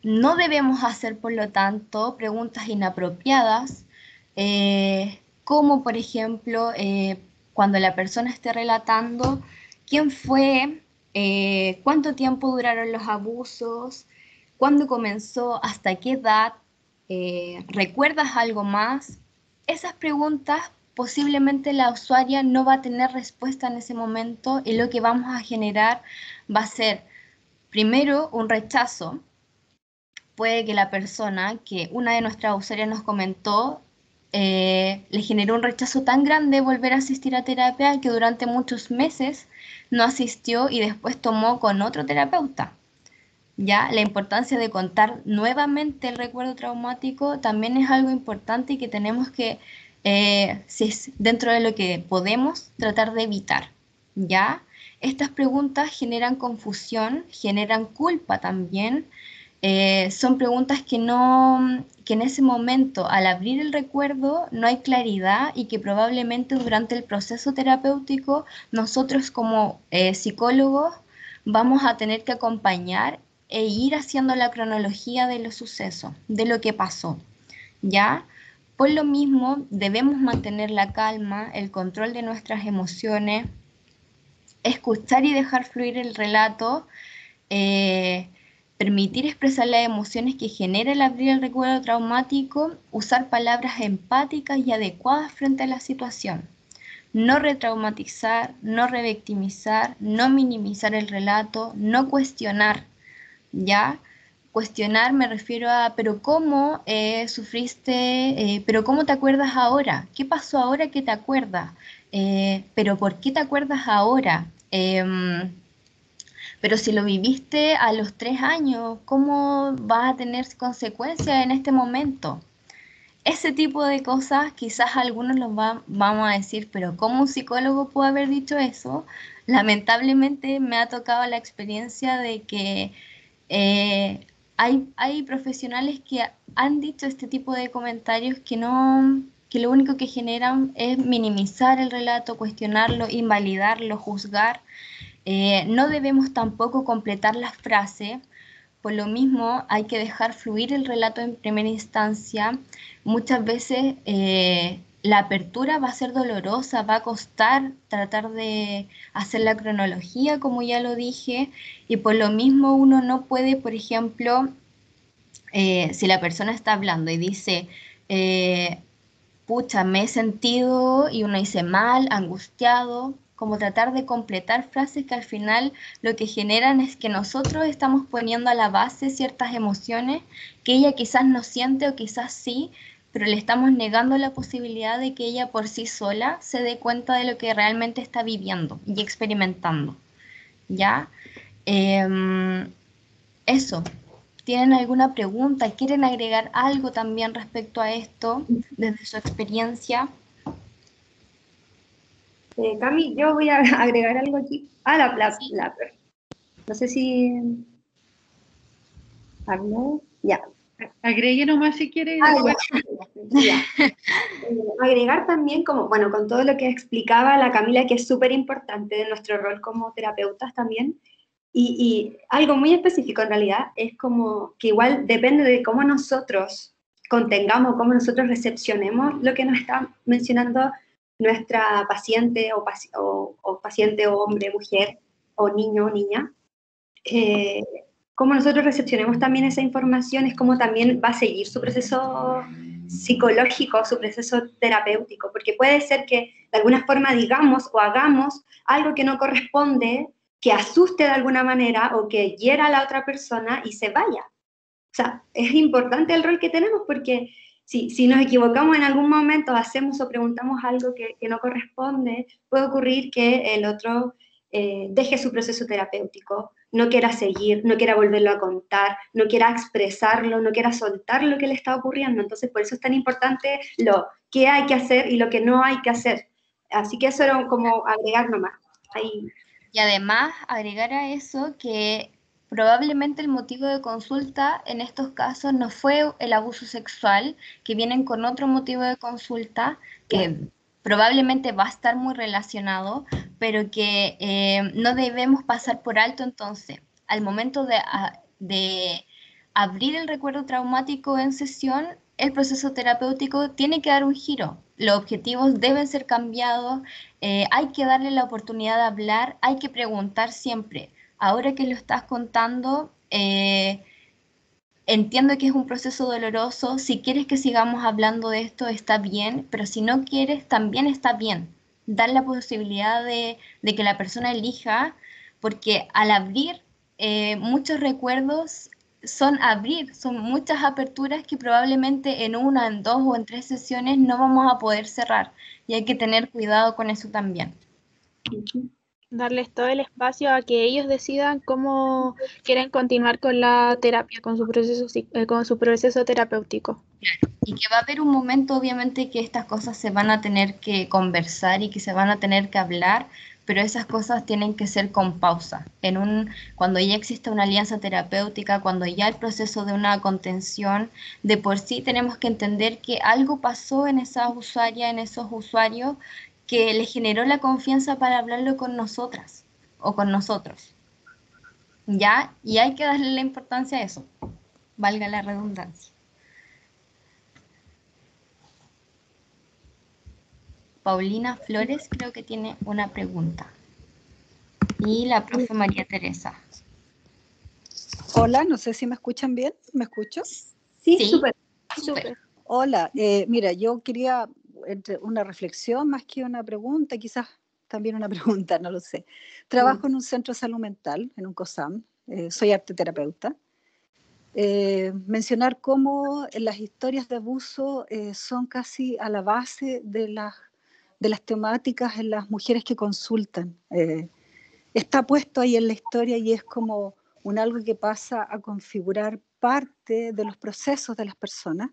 No debemos hacer, por lo tanto, preguntas inapropiadas, como por ejemplo, cuando la persona esté relatando quién fue, cuánto tiempo duraron los abusos, cuándo comenzó, hasta qué edad, ¿recuerdas algo más? Esas preguntas posiblemente la usuaria no va a tener respuesta en ese momento y lo que vamos a generar va a ser primero un rechazo. Puede que la persona, que una de nuestras usuarias nos comentó, le generó un rechazo tan grande volver a asistir a terapia que durante muchos meses no asistió y después tomó con otro terapeuta. Ya, la importancia de contar nuevamente el recuerdo traumático también es algo importante y que tenemos que, si es dentro de lo que podemos, tratar de evitar. Ya, estas preguntas generan confusión, generan culpa también. Son preguntas que en ese momento, al abrir el recuerdo, no hay claridad y que probablemente durante el proceso terapéutico nosotros como psicólogos vamos a tener que acompañar e ir haciendo la cronología de los sucesos, de lo que pasó, ¿ya? Por lo mismo, debemos mantener la calma, el control de nuestras emociones, escuchar y dejar fluir el relato, permitir expresar las emociones que genera el abrir el recuerdo traumático, usar palabras empáticas y adecuadas frente a la situación. No retraumatizar, no revictimizar, no minimizar el relato, no cuestionar, ¿ya? Cuestionar me refiero a, pero ¿cómo sufriste? ¿Pero cómo te acuerdas ahora? ¿Qué pasó ahora que te acuerdas? ¿Pero por qué te acuerdas ahora? Pero si lo viviste a los 3 años, ¿cómo vas a tener consecuencias en este momento? Ese tipo de cosas, quizás algunos vamos a decir, pero ¿cómo un psicólogo puede haber dicho eso? Lamentablemente me ha tocado la experiencia de que hay profesionales que han dicho este tipo de comentarios que lo único que generan es minimizar el relato, cuestionarlo, invalidarlo, juzgar. No debemos tampoco completar las frases. Por lo mismo, hay que dejar fluir el relato en primera instancia. Muchas veces la apertura va a ser dolorosa, va a costar tratar de hacer la cronología, como ya lo dije, y por lo mismo uno no puede, por ejemplo, si la persona está hablando y dice, pucha, me he sentido, y uno dice mal, angustiado, como tratar de completar frases que al final lo que generan es que nosotros estamos poniendo a la base ciertas emociones que ella quizás no siente o quizás sí, pero le estamos negando la posibilidad de que ella por sí sola se dé cuenta de lo que realmente está viviendo y experimentando. ¿Ya? Eso. ¿Tienen alguna pregunta? ¿Quieren agregar algo también respecto a esto desde su experiencia? Cami, yo voy a agregar algo aquí. No sé si... ¿Habló? Ya. Agregue nomás si quiere. Ya. Agregar también, como, bueno, con todo lo que explicaba la Camila, que es súper importante de nuestro rol como terapeutas también, y algo muy específico en realidad, es como que igual depende de cómo nosotros contengamos, cómo nosotros recepcionemos lo que nos está mencionando nuestra paciente o paciente o hombre, mujer, o niño o niña. Cómo nosotros recepcionemos también esa información es como también va a seguir su proceso psicológico, su proceso terapéutico, porque puede ser que de alguna forma digamos o hagamos algo que no corresponde, que asuste de alguna manera o que hiera a la otra persona y se vaya. O sea, es importante el rol que tenemos porque si nos equivocamos en algún momento, hacemos o preguntamos algo que no corresponde, puede ocurrir que el otro deje su proceso terapéutico, no quiera seguir, no quiera volverlo a contar, no quiera expresarlo, no quiera soltar lo que le está ocurriendo. Entonces, por eso es tan importante lo que hay que hacer y lo que no hay que hacer. Así que eso era como agregar nomás. Ahí. Y además, agregar a eso que probablemente el motivo de consulta en estos casos no fue el abuso sexual, que vienen con otro motivo de consulta, que probablemente va a estar muy relacionado, pero que no debemos pasar por alto entonces. Al momento de abrir el recuerdo traumático en sesión, el proceso terapéutico tiene que dar un giro. Los objetivos deben ser cambiados, hay que darle la oportunidad de hablar, hay que preguntar siempre. Ahora que lo estás contando, entiendo que es un proceso doloroso. Si quieres que sigamos hablando de esto, está bien, pero si no quieres, también está bien. Dar la posibilidad de que la persona elija, porque al abrir muchos recuerdos son muchas aperturas que probablemente en una, en dos o en tres sesiones no vamos a poder cerrar. Y hay que tener cuidado con eso también. Darles todo el espacio a que ellos decidan cómo quieren continuar con la terapia, con su proceso terapéutico. Y que va a haber un momento, obviamente, que estas cosas se van a tener que conversar y que se van a tener que hablar, pero esas cosas tienen que ser con pausa. Cuando ya existe una alianza terapéutica, cuando ya el proceso de una contención, de por sí tenemos que entender que algo pasó en esa usuaria, en esos usuarios, que les generó la confianza para hablarlo con nosotras o con nosotros. ¿Ya? Y hay que darle la importancia a eso, valga la redundancia. Paulina Flores creo que tiene una pregunta. Y la profe María Teresa. Hola, no sé si me escuchan bien. ¿Me escucho? Sí, Sí. súper. Súper. Hola, mira, yo quería una reflexión más que una pregunta, quizás también una pregunta, no lo sé. Trabajo en un centro de salud mental, en un COSAM, soy arteterapeuta. Mencionar cómo las historias de abuso son casi a la base de las temáticas en las mujeres que consultan. Está puesto ahí en la historia y es como algo que pasa a configurar parte de los procesos de las personas.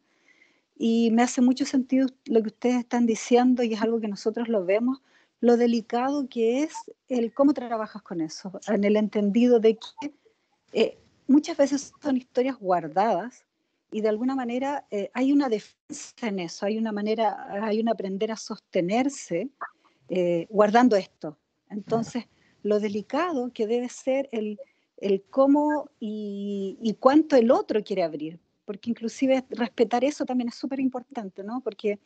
Y me hace mucho sentido lo que ustedes están diciendo y es algo que nosotros lo vemos, lo delicado que es el cómo trabajas con eso, en el entendido de que muchas veces son historias guardadas y de alguna manera hay una defensa en eso, hay un aprender a sostenerse guardando esto. Entonces, lo delicado que debe ser el cómo y cuánto el otro quiere abrir, porque inclusive respetar eso también es súper importante, ¿no? Porque,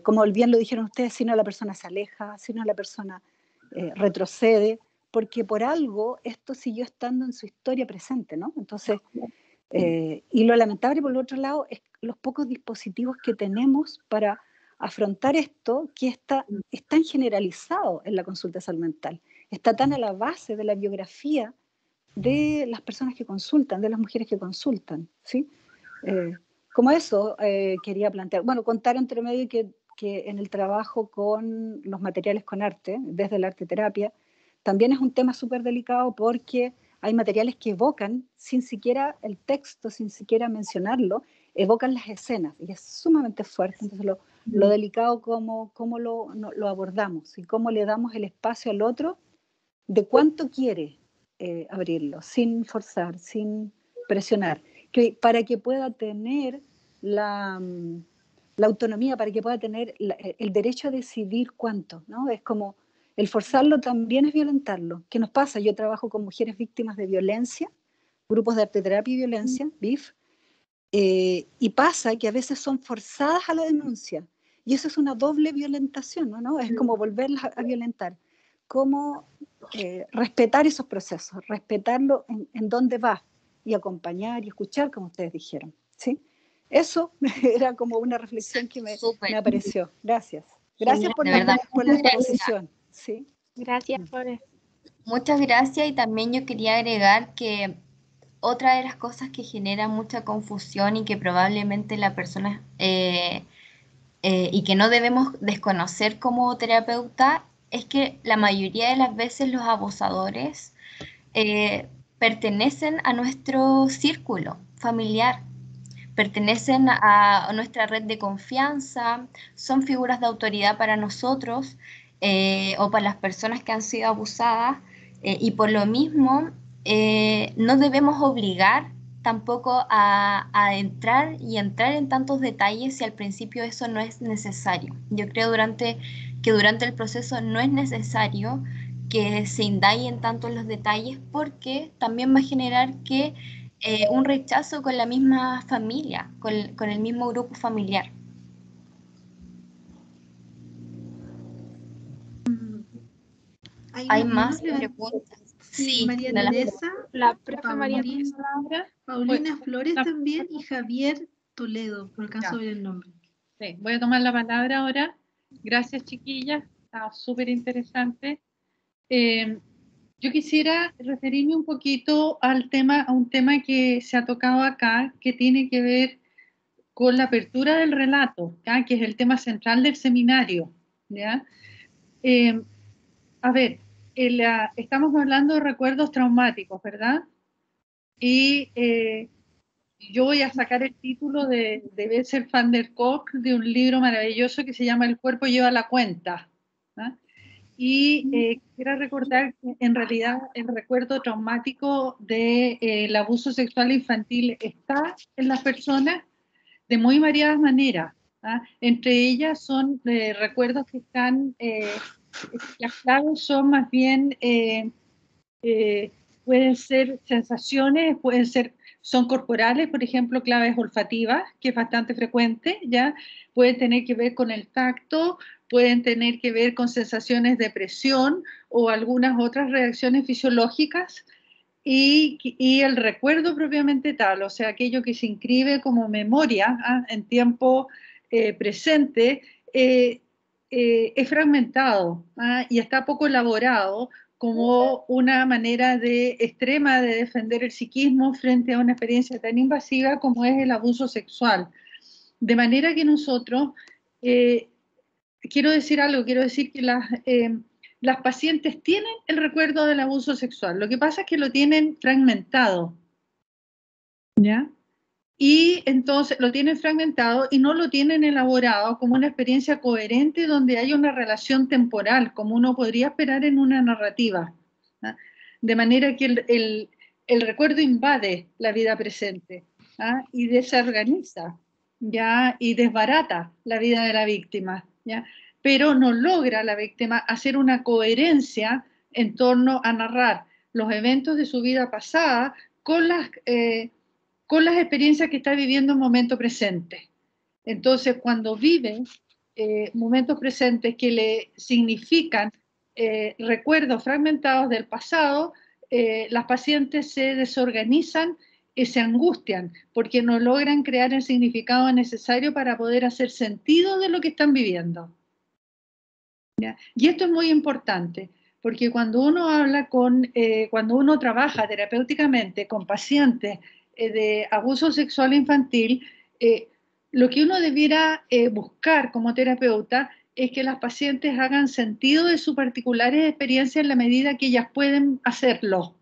como bien lo dijeron ustedes, si no la persona se aleja, si no la persona retrocede, porque por algo esto siguió estando en su historia presente, ¿no? Entonces, y lo lamentable por el otro lado es los pocos dispositivos que tenemos para afrontar esto que está tan generalizado en la consulta de salud mental, está tan a la base de la biografía de las personas que consultan, de las mujeres que consultan, ¿sí? Como eso quería plantear. Bueno, contar entre medio que en el trabajo con los materiales con arte, desde la arteterapia, también es un tema súper delicado porque hay materiales que evocan, sin siquiera el texto, sin siquiera mencionarlo, evocan las escenas y es sumamente fuerte. Entonces lo delicado cómo lo abordamos y cómo le damos el espacio al otro de cuánto quiere abrirlo, sin forzar, sin presionar, para que pueda tener la autonomía, para que pueda tener el derecho a decidir cuánto, ¿no? Es como el forzarlo también es violentarlo. ¿Qué nos pasa? Yo trabajo con mujeres víctimas de violencia, grupos de arteterapia y violencia, BIF, y pasa que a veces son forzadas a la denuncia, y eso es una doble violentación, ¿no? Es como volverlas a violentar. Cómo respetar esos procesos, respetarlo en dónde va, y acompañar y escuchar, como ustedes dijeron, ¿sí? Eso era como una reflexión que me apareció. Gracias. Gracias por la exposición. ¿Sí? Gracias por eso. Muchas gracias, y también yo quería agregar que otra de las cosas que genera mucha confusión y que probablemente la persona y que no debemos desconocer como terapeuta es que la mayoría de las veces los abusadores pertenecen a nuestro círculo familiar, pertenecen a nuestra red de confianza, son figuras de autoridad para nosotros o para las personas que han sido abusadas, y por lo mismo no debemos obligar tampoco a entrar en tantos detalles si al principio eso no es necesario. Yo creo que durante el proceso no es necesario que se indaguen tanto en los detalles, porque también va a generar que un rechazo con la misma familia, con el mismo grupo familiar. ¿Hay más preguntas? Sí, María Teresa, la profe María Teresa, Paulina Flores también y Javier Toledo, no alcanzo a ver el nombre. Sí, voy a tomar la palabra ahora. Gracias, chiquillas, está súper interesante. Yo quisiera referirme un poquito a un tema que se ha tocado acá, que tiene que ver con la apertura del relato, ¿ya? Que es el tema central del seminario, ¿ya? A ver, estamos hablando de recuerdos traumáticos, ¿verdad? Y yo voy a sacar el título de Bessel van der Kolk, de un libro maravilloso que se llama El cuerpo lleva la cuenta, ¿no? Y quiero recordar que en realidad el recuerdo traumático del abuso sexual infantil está en las personas de muy variadas maneras, ¿ah? Entre ellas son recuerdos que están, las claves son más bien, pueden ser sensaciones, son corporales, por ejemplo, claves olfativas, que es bastante frecuente, ¿ya? Puede tener que ver con el tacto, pueden tener que ver con sensaciones de presión o algunas otras reacciones fisiológicas, y el recuerdo propiamente tal, o sea, aquello que se inscribe como memoria en tiempo presente, es fragmentado y está poco elaborado como una manera extrema de defender el psiquismo frente a una experiencia tan invasiva como es el abuso sexual. De manera que nosotros, quiero decir que las pacientes tienen el recuerdo del abuso sexual, lo que pasa es que lo tienen fragmentado, ¿ya? Y entonces lo tienen fragmentado y no lo tienen elaborado como una experiencia coherente donde hay una relación temporal, como uno podría esperar en una narrativa, ¿ah? De manera que el recuerdo invade la vida presente, ¿ah? Y desorganiza, ¿ya? Y desbarata la vida de la víctima, ¿ya? Pero no logra la víctima hacer una coherencia en torno a narrar los eventos de su vida pasada con las experiencias que está viviendo en momento presente. Entonces, cuando vive momentos presentes que le significan recuerdos fragmentados del pasado, las pacientes se desorganizan y se angustian porque no logran crear el significado necesario para poder hacer sentido de lo que están viviendo, ¿ya? Y esto es muy importante, porque cuando uno cuando uno trabaja terapéuticamente con pacientes de abuso sexual infantil, lo que uno debiera buscar como terapeuta es que las pacientes hagan sentido de sus particulares experiencias en la medida que ellas pueden hacerlo,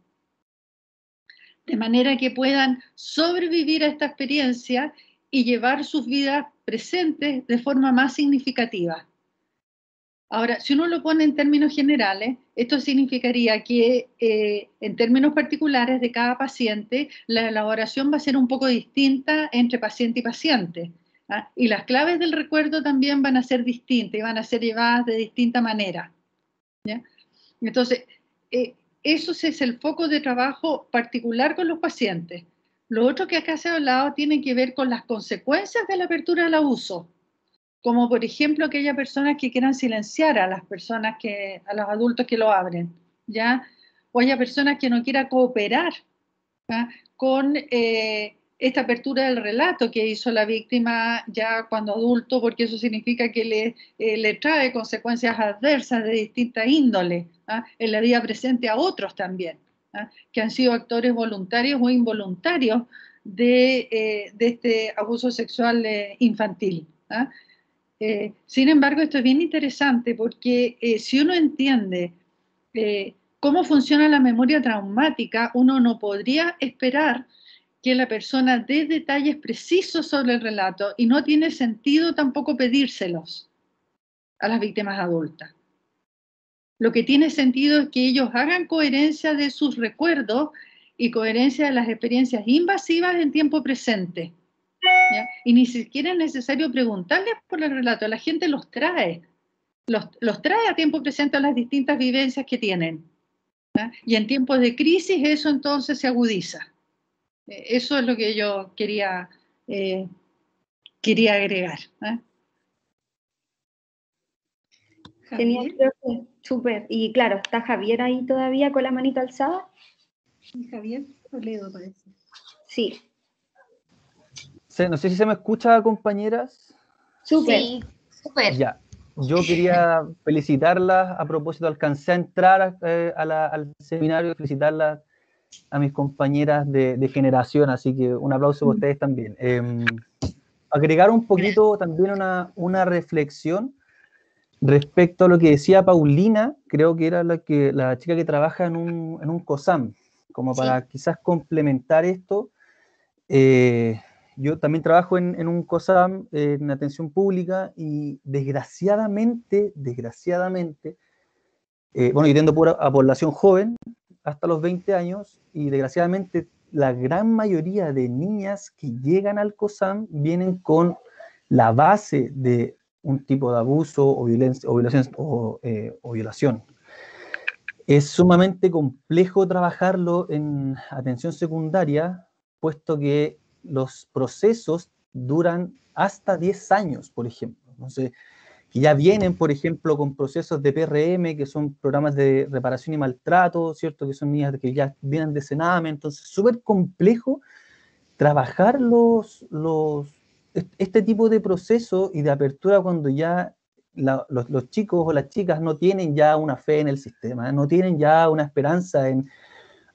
de manera que puedan sobrevivir a esta experiencia y llevar sus vidas presentes de forma más significativa. Ahora, si uno lo pone en términos generales, esto significaría que en términos particulares de cada paciente, la elaboración va a ser un poco distinta entre paciente y paciente, ¿ah? Y las claves del recuerdo también van a ser distintas y van a ser llevadas de distinta manera, ¿ya? Entonces, eso es el foco de trabajo particular con los pacientes. Lo otro que acá se ha hablado tiene que ver con las consecuencias de la apertura al abuso, como por ejemplo aquellas personas que quieran silenciar a las personas a los adultos que lo abren, ¿ya? O haya personas que no quieran cooperar, ¿ya? Con esta apertura del relato que hizo la víctima ya cuando adulto, porque eso significa que le trae consecuencias adversas de distinta índole, ¿ah? En la vida presente a otros también, ¿ah? Que han sido actores voluntarios o involuntarios de este abuso sexual infantil, ¿ah? Sin embargo, esto es bien interesante porque si uno entiende cómo funciona la memoria traumática, uno no podría esperar que la persona dé detalles precisos sobre el relato y no tiene sentido tampoco pedírselos a las víctimas adultas. Lo que tiene sentido es que ellos hagan coherencia de sus recuerdos y coherencia de las experiencias invasivas en tiempo presente, ¿ya? Y ni siquiera es necesario preguntarles por el relato, la gente los trae a tiempo presente a las distintas vivencias que tienen, ¿ya? Y en tiempos de crisis eso entonces se agudiza. Eso es lo que yo quería agregar, ¿eh? Genial, profe, súper. Y claro, ¿está Javier ahí todavía con la manito alzada? ¿Y Javier Toledo parece? Sí. No sé si se me escucha, compañeras. Súper. Sí, súper. Ya. Yo quería felicitarlas, a propósito, alcancé a entrar al seminario, felicitarlas a mis compañeras de generación, así que un aplauso para ustedes también. Agregar un poquito también una reflexión respecto a lo que decía Paulina, creo que era la chica que trabaja en un COSAM, como para quizás complementar esto. Yo también trabajo en un COSAM, en atención pública, y desgraciadamente, bueno, yo tiendo a población joven, hasta los 20 años, y desgraciadamente la gran mayoría de niñas que llegan al COSAM vienen con la base de un tipo de abuso o violencia o violación. Es sumamente complejo trabajarlo en atención secundaria, puesto que los procesos duran hasta 10 años, por ejemplo. Entonces, que ya vienen, por ejemplo, con procesos de PRM, que son programas de reparación y maltrato, ¿cierto? Que son niñas que ya vienen de Sename, entonces súper complejo trabajar este tipo de proceso y de apertura cuando ya los chicos o las chicas no tienen ya una fe en el sistema, no tienen ya una esperanza en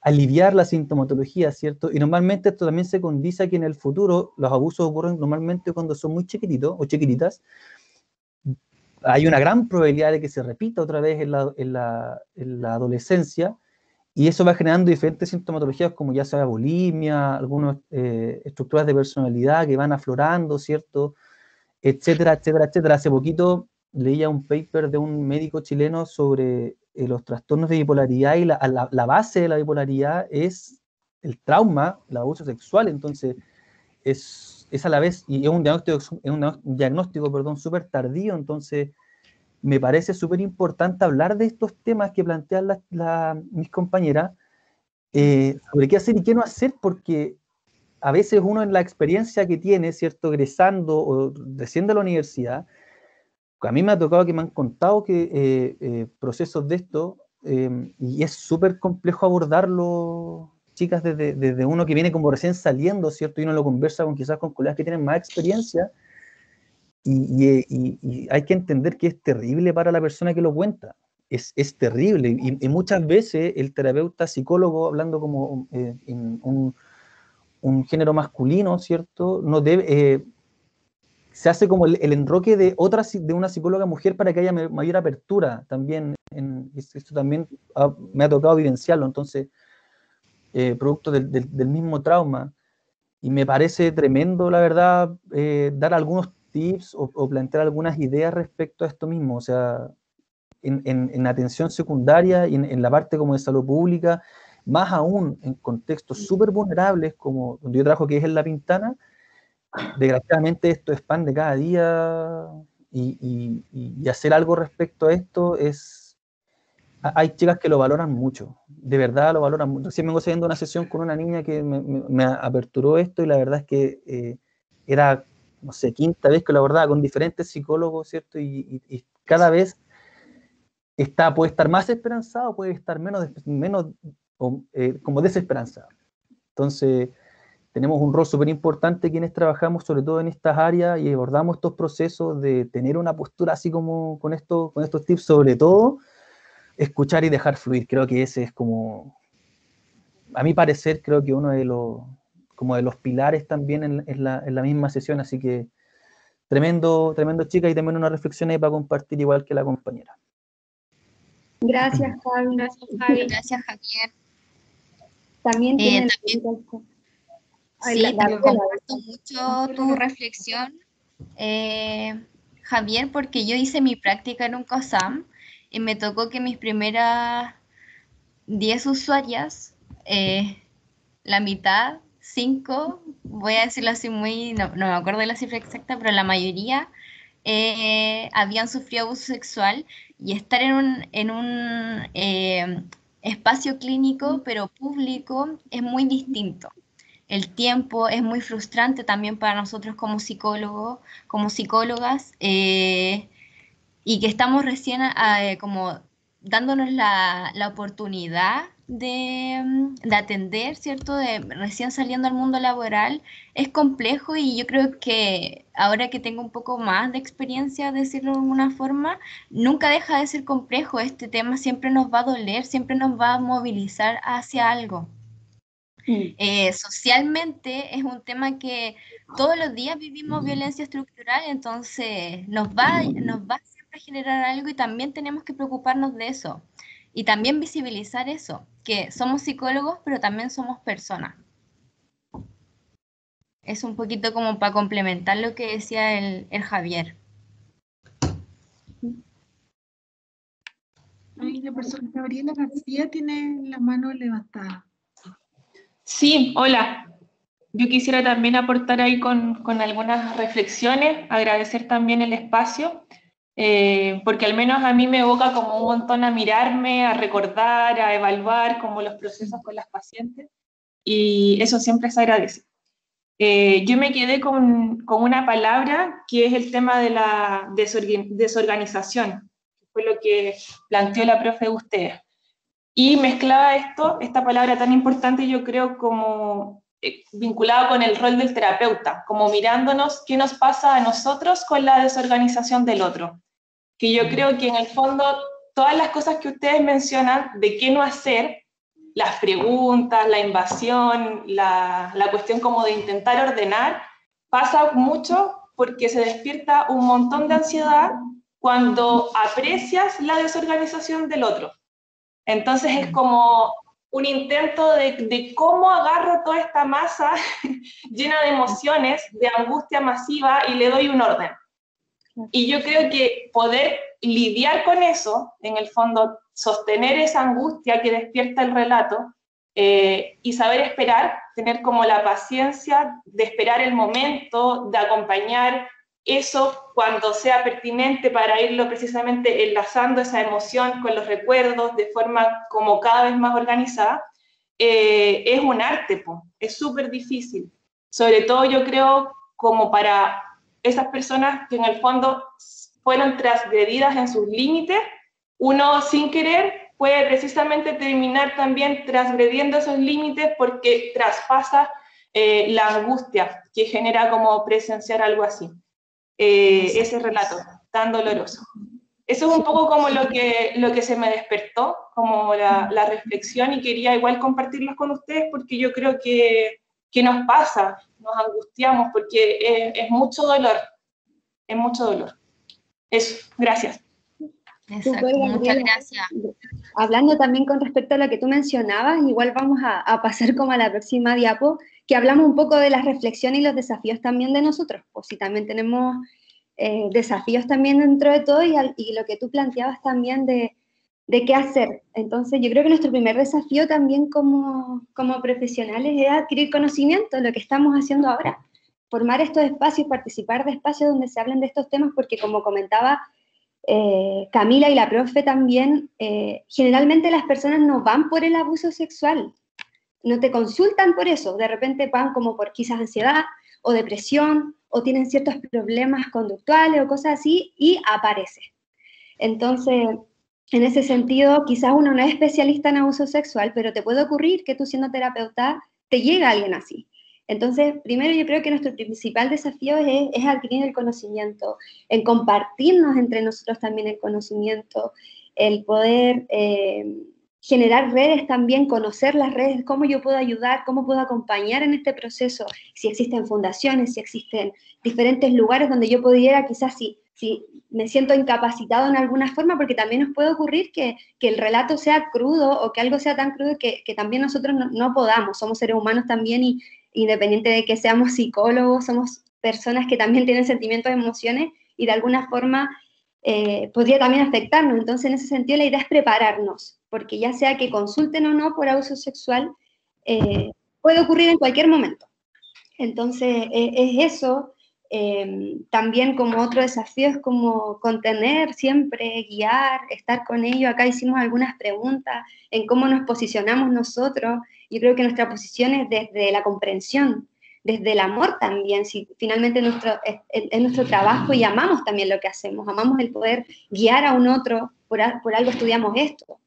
aliviar la sintomatología, ¿cierto? Y normalmente esto también se condice que en el futuro los abusos ocurren normalmente cuando son muy chiquititos o chiquititas. Hay una gran probabilidad de que se repita otra vez en la adolescencia, y eso va generando diferentes sintomatologías como ya sea bulimia, algunas estructuras de personalidad que van aflorando, ¿cierto? Etcétera, etcétera, etcétera. Hace poquito leía un paper de un médico chileno sobre los trastornos de bipolaridad, y la base de la bipolaridad es el trauma, el abuso sexual. Entonces es a la vez, y es un diagnóstico, perdón, súper tardío. Entonces me parece súper importante hablar de estos temas que plantean mis compañeras, sobre qué hacer y qué no hacer, porque a veces uno en la experiencia que tiene, ¿cierto?, egresando o recién de la universidad, a mí me ha tocado que me han contado que procesos de esto, y es súper complejo abordarlo, chicas, desde uno que viene como recién saliendo, ¿cierto?, y uno lo conversa quizás con colegas que tienen más experiencia, y hay que entender que es terrible para la persona que lo cuenta. Es terrible, y muchas veces el terapeuta psicólogo, hablando como en un género masculino, ¿cierto?, no debe, se hace como el enroque de una psicóloga mujer para que haya mayor apertura también. Esto también me ha tocado vivenciarlo, entonces, producto del mismo trauma. Y me parece tremendo, la verdad, dar algunos tips o plantear algunas ideas respecto a esto mismo. O sea, en atención secundaria y en la parte como de salud pública, más aún en contextos súper vulnerables como donde yo trabajo, que es en La Pintana. Desgraciadamente esto expande cada día, y hacer algo respecto a esto hay chicas que lo valoran mucho, de verdad lo valoran mucho. Recién vengo haciendo una sesión con una niña que me aperturó esto, y la verdad es que era, no sé, quinta vez que lo abordaba con diferentes psicólogos, ¿cierto? Y cada vez puede estar más esperanzado, puede estar menos como desesperanzado. Entonces, tenemos un rol súper importante quienes trabajamos sobre todo en estas áreas y abordamos estos procesos, de tener una postura así como con estos tips, sobre todo escuchar y dejar fluir. Creo que ese es como, a mi parecer, creo que uno de los pilares también en la misma sesión. Así que tremendo, chica, y también una reflexión ahí para compartir, igual que la compañera. Gracias, Javi. Gracias, Javi. Gracias, Javier. También tiene Sí, también comparto mucho tu reflexión, Javier, porque yo hice mi práctica en un COSAM y me tocó que mis primeras 10 usuarias, la mitad, 5, voy a decirlo así no me acuerdo de la cifra exacta, pero la mayoría habían sufrido abuso sexual, y estar en un espacio clínico, pero público, es muy distinto. El tiempo es muy frustrante también para nosotros como psicólogos, como psicólogas, y que estamos recién como dándonos la oportunidad de atender, ¿cierto? De recién saliendo al mundo laboral. Es complejo, y yo creo que ahora que tengo un poco más de experiencia, decirlo de alguna forma, nunca deja de ser complejo. Este tema siempre nos va a doler, siempre nos va a movilizar hacia algo. Socialmente es un tema que todos los días vivimos violencia estructural, entonces nos va siempre a generar algo, y también tenemos que preocuparnos de eso y también visibilizar eso, que somos psicólogos pero también somos personas. Es un poquito como para complementar lo que decía el Javier. La persona Gabriela García tiene la mano levantada. Sí, hola. Yo quisiera también aportar ahí con algunas reflexiones, agradecer también el espacio, porque al menos a mí me evoca como un montón a mirarme, a recordar, a evaluar como los procesos con las pacientes, y eso siempre se agradece. yo me quedé con una palabra que es el tema de la desorganización, que fue lo que planteó la profe de ustedes. Y mezclaba esta palabra tan importante, yo creo, como vinculada con el rol del terapeuta, como mirándonos qué nos pasa a nosotros con la desorganización del otro. Que yo creo que en el fondo todas las cosas que ustedes mencionan de qué no hacer, las preguntas, la invasión, la cuestión como de intentar ordenar, pasa mucho porque se despierta un montón de ansiedad cuando aprecias la desorganización del otro. Entonces es como un intento de cómo agarro toda esta masa llena de emociones, de angustia masiva y le doy un orden. Y yo creo que poder lidiar con eso, en el fondo, sostener esa angustia que despierta el relato y saber esperar, tener como la paciencia de esperar el momento, de acompañar eso cuando sea pertinente para irlo precisamente enlazando esa emoción con los recuerdos de forma como cada vez más organizada, es un arte, es súper difícil. Sobre todo yo creo como para esas personas que en el fondo fueron transgredidas en sus límites, uno sin querer puede precisamente terminar también transgrediendo esos límites porque traspasa la angustia que genera como presenciar algo así. Ese relato tan doloroso. Eso es un poco como lo que se me despertó, como la reflexión, y quería igual compartirlos con ustedes porque yo creo que nos pasa, nos angustiamos porque es mucho dolor, es mucho dolor. Eso, gracias. Exacto, muchas gracias. Hablando también con respecto a lo que tú mencionabas, igual vamos a pasar como a la próxima diapo, que hablamos un poco de las reflexiones y los desafíos también de nosotros, pues si también tenemos desafíos también dentro de todo y lo que tú planteabas también de qué hacer. Entonces yo creo que nuestro primer desafío también como profesionales es adquirir conocimiento, lo que estamos haciendo ahora, formar estos espacios, participar de espacios donde se hablen de estos temas, porque como comentaba Camila y la profe también, generalmente las personas no van por el abuso sexual, no te consultan por eso, de repente van como por quizás ansiedad o depresión o tienen ciertos problemas conductuales o cosas así y aparece. Entonces, en ese sentido, quizás uno no es especialista en abuso sexual, pero te puede ocurrir que tú siendo terapeuta te llega alguien así. Entonces, primero yo creo que nuestro principal desafío es adquirir el conocimiento, en compartirnos entre nosotros también el conocimiento, el poder generar redes también, conocer las redes, cómo yo puedo ayudar, cómo puedo acompañar en este proceso, si existen fundaciones, si existen diferentes lugares donde yo pudiera quizás si me siento incapacitado en alguna forma, porque también nos puede ocurrir que el relato sea crudo o que algo sea tan crudo que también nosotros no podamos, somos seres humanos también y independiente de que seamos psicólogos, somos personas que también tienen sentimientos, emociones y de alguna forma podría también afectarnos. Entonces, en ese sentido, la idea es prepararnos, porque ya sea que consulten o no por abuso sexual, puede ocurrir en cualquier momento. Entonces, es eso. También como otro desafío es como contener siempre, guiar, estar con ellos. Acá hicimos algunas preguntas en cómo nos posicionamos nosotros. Yo creo que nuestra posición es desde la comprensión, desde el amor también, si finalmente es nuestro trabajo y amamos también lo que hacemos, amamos el poder guiar a un otro, por algo estudiamos esto.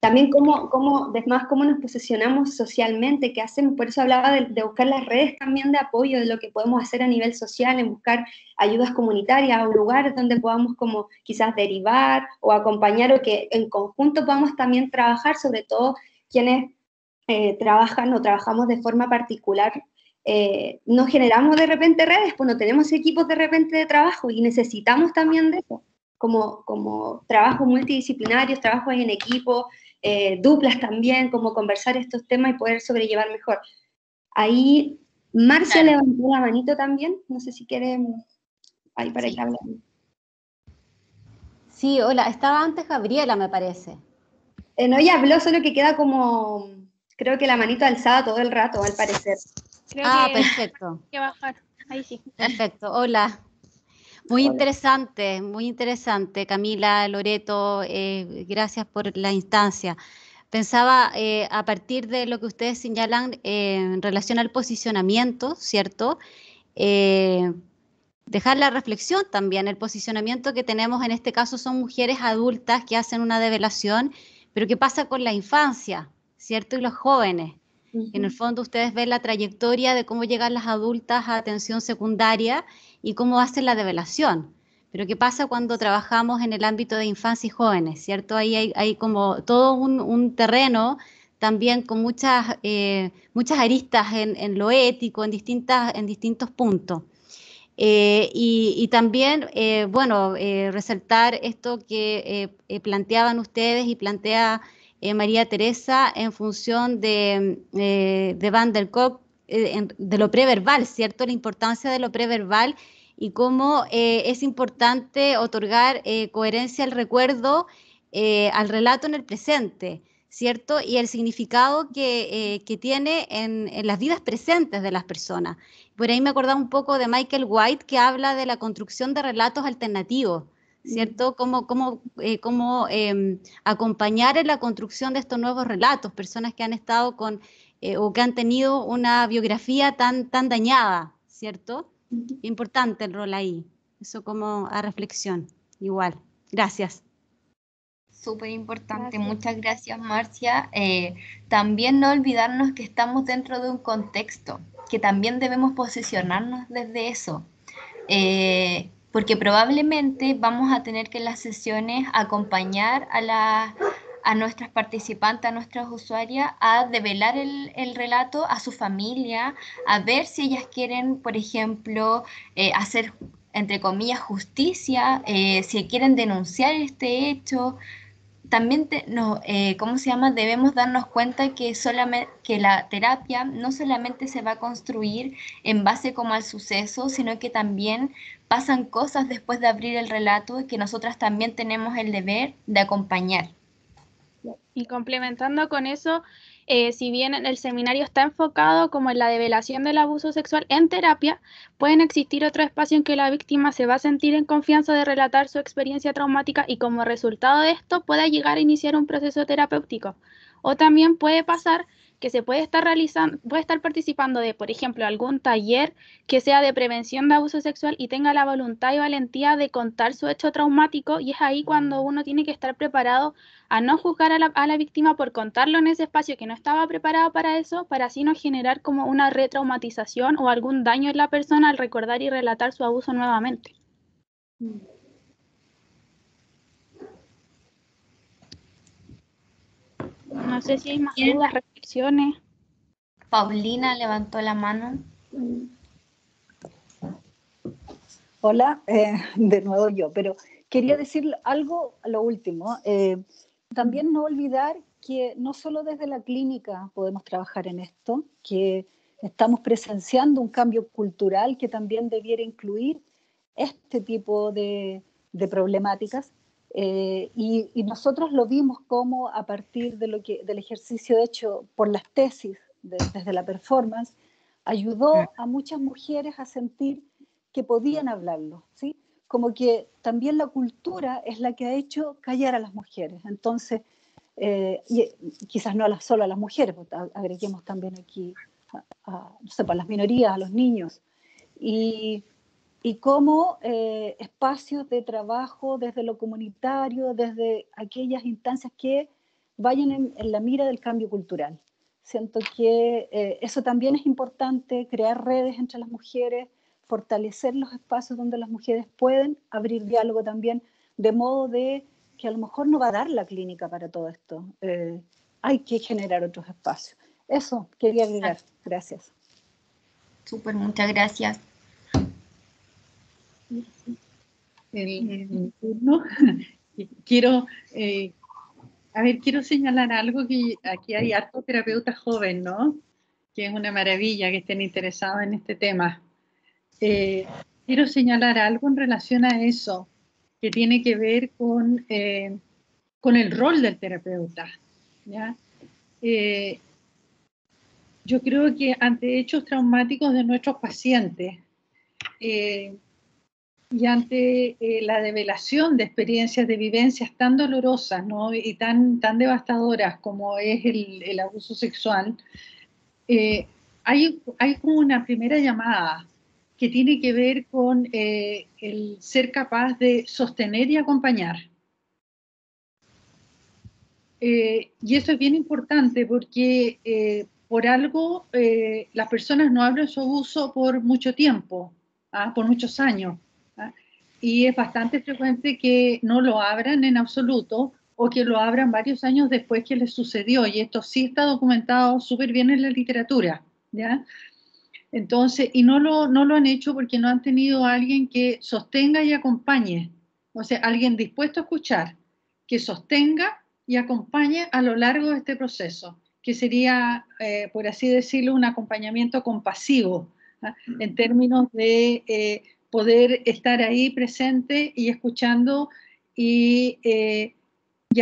También cómo nos posicionamos socialmente, qué hacemos, por eso hablaba de buscar las redes también de apoyo, de lo que podemos hacer a nivel social, en buscar ayudas comunitarias o lugares donde podamos como quizás derivar o acompañar o que en conjunto podamos también trabajar, sobre todo quienes trabajan o trabajamos de forma particular, no generamos de repente redes, pues no tenemos equipos de repente de trabajo y necesitamos también de eso, como trabajos multidisciplinarios, trabajos en equipo, duplas también, como conversar estos temas y poder sobrellevar mejor. Ahí Marcia levantó la manito también, no sé si quieren, ahí para que hablen. Sí, hola, estaba antes Gabriela, me parece. No, ella habló, solo que queda como, creo que la manito alzada todo el rato, al parecer. Creo Perfecto. Que bajar, ahí sí. Perfecto, hola. Muy interesante, Camila, Loreto, gracias por la instancia. pensaba a partir de lo que ustedes señalan en relación al posicionamiento, ¿cierto? Dejar la reflexión también. El posicionamiento que tenemos en este caso son mujeres adultas que hacen una develación, pero ¿qué pasa con la infancia, ¿cierto? Y los jóvenes. En el fondo ustedes ven la trayectoria de cómo llegan las adultas a atención secundaria y cómo hacen la develación. Pero ¿qué pasa cuando trabajamos en el ámbito de infancia y jóvenes, ¿cierto? Ahí hay como todo un terreno también con muchas aristas en lo ético, en distintos puntos. Y también, bueno, resaltar esto que planteaban ustedes y plantea María Teresa en función de Van der Kolk, de lo preverbal, ¿cierto? La importancia de lo preverbal y cómo es importante otorgar coherencia al recuerdo, al relato en el presente, ¿cierto? Y el significado que tiene en las vidas presentes de las personas. Por ahí me acordaba un poco de Michael White, que habla de la construcción de relatos alternativos, ¿cierto? Cómo acompañar en la construcción de estos nuevos relatos, personas que han estado con o que han tenido una biografía tan dañada, ¿cierto? Importante el rol ahí. Eso como a reflexión. Igual. Gracias. Súper importante, Gracias. muchas gracias, Marcia. También no olvidarnos que estamos dentro de un contexto, que también debemos posicionarnos desde eso, porque probablemente vamos a tener que en las sesiones acompañar a nuestras participantes, a nuestras usuarias, a develar el relato a su familia, a ver si ellas quieren, por ejemplo, hacer, entre comillas, justicia, si quieren denunciar este hecho. También ¿cómo se llama? Debemos darnos cuenta que que la terapia no solamente se va a construir en base como al suceso, sino que también pasan cosas después de abrir el relato y que nosotras también tenemos el deber de acompañar. Y complementando con eso, si bien el seminario está enfocado como en la develación del abuso sexual en terapia, pueden existir otros espacios en que la víctima se va a sentir en confianza de relatar su experiencia traumática y como resultado de esto pueda llegar a iniciar un proceso terapéutico. O también puede pasar que se puede estar participando de, por ejemplo, algún taller que sea de prevención de abuso sexual y tenga la voluntad y valentía de contar su hecho traumático, y es ahí cuando uno tiene que estar preparado a no juzgar a la víctima por contarlo en ese espacio que no estaba preparado para eso, para así no generar como una retraumatización o algún daño en la persona al recordar y relatar su abuso nuevamente. No sé si hay más dudas, reflexiones. Paulina levantó la mano. Hola, de nuevo yo, pero quería decir algo a lo último. También no olvidar que no solo desde la clínica podemos trabajar en esto, que estamos presenciando un cambio cultural que también debiera incluir este tipo de problemáticas. Y nosotros lo vimos como a partir de del ejercicio hecho por las tesis desde la performance, ayudó a muchas mujeres a sentir que podían hablarlo, ¿sí? Como que también la cultura es la que ha hecho callar a las mujeres. Entonces, y quizás no solo a las mujeres, pues agreguemos también aquí no sé, para las minorías, a los niños. Y cómo espacios de trabajo desde lo comunitario, desde aquellas instancias que vayan en la mira del cambio cultural. Siento que eso también es importante, crear redes entre las mujeres, fortalecer los espacios donde las mujeres pueden abrir diálogo también, de modo de que a lo mejor no va a dar la clínica para todo esto. Hay que generar otros espacios. Eso quería agregar. Gracias. Súper, muchas gracias. El turno. Quiero señalar algo, que aquí hay harto terapeuta joven, ¿no? Que es una maravilla que estén interesados en este tema. Quiero señalar algo en relación a eso, que tiene que ver con el rol del terapeuta, ¿ya? Yo creo que ante hechos traumáticos de nuestros pacientes, Y ante la develación de experiencias, de vivencias tan dolorosas, ¿no? Y tan devastadoras como es el abuso sexual, hay como una primera llamada que tiene que ver con el ser capaz de sostener y acompañar. Y eso es bien importante porque por algo las personas no hablan de su abuso por mucho tiempo, por muchos años. Y es bastante frecuente que no lo abran en absoluto o que lo abran varios años después que les sucedió. Y esto sí está documentado súper bien en la literatura, ¿ya? Entonces, y no lo han hecho porque no han tenido a alguien que sostenga y acompañe. O sea, alguien dispuesto a escuchar, que sostenga y acompañe a lo largo de este proceso, que sería, por así decirlo, un acompañamiento compasivo, en términos de poder estar ahí presente y escuchando y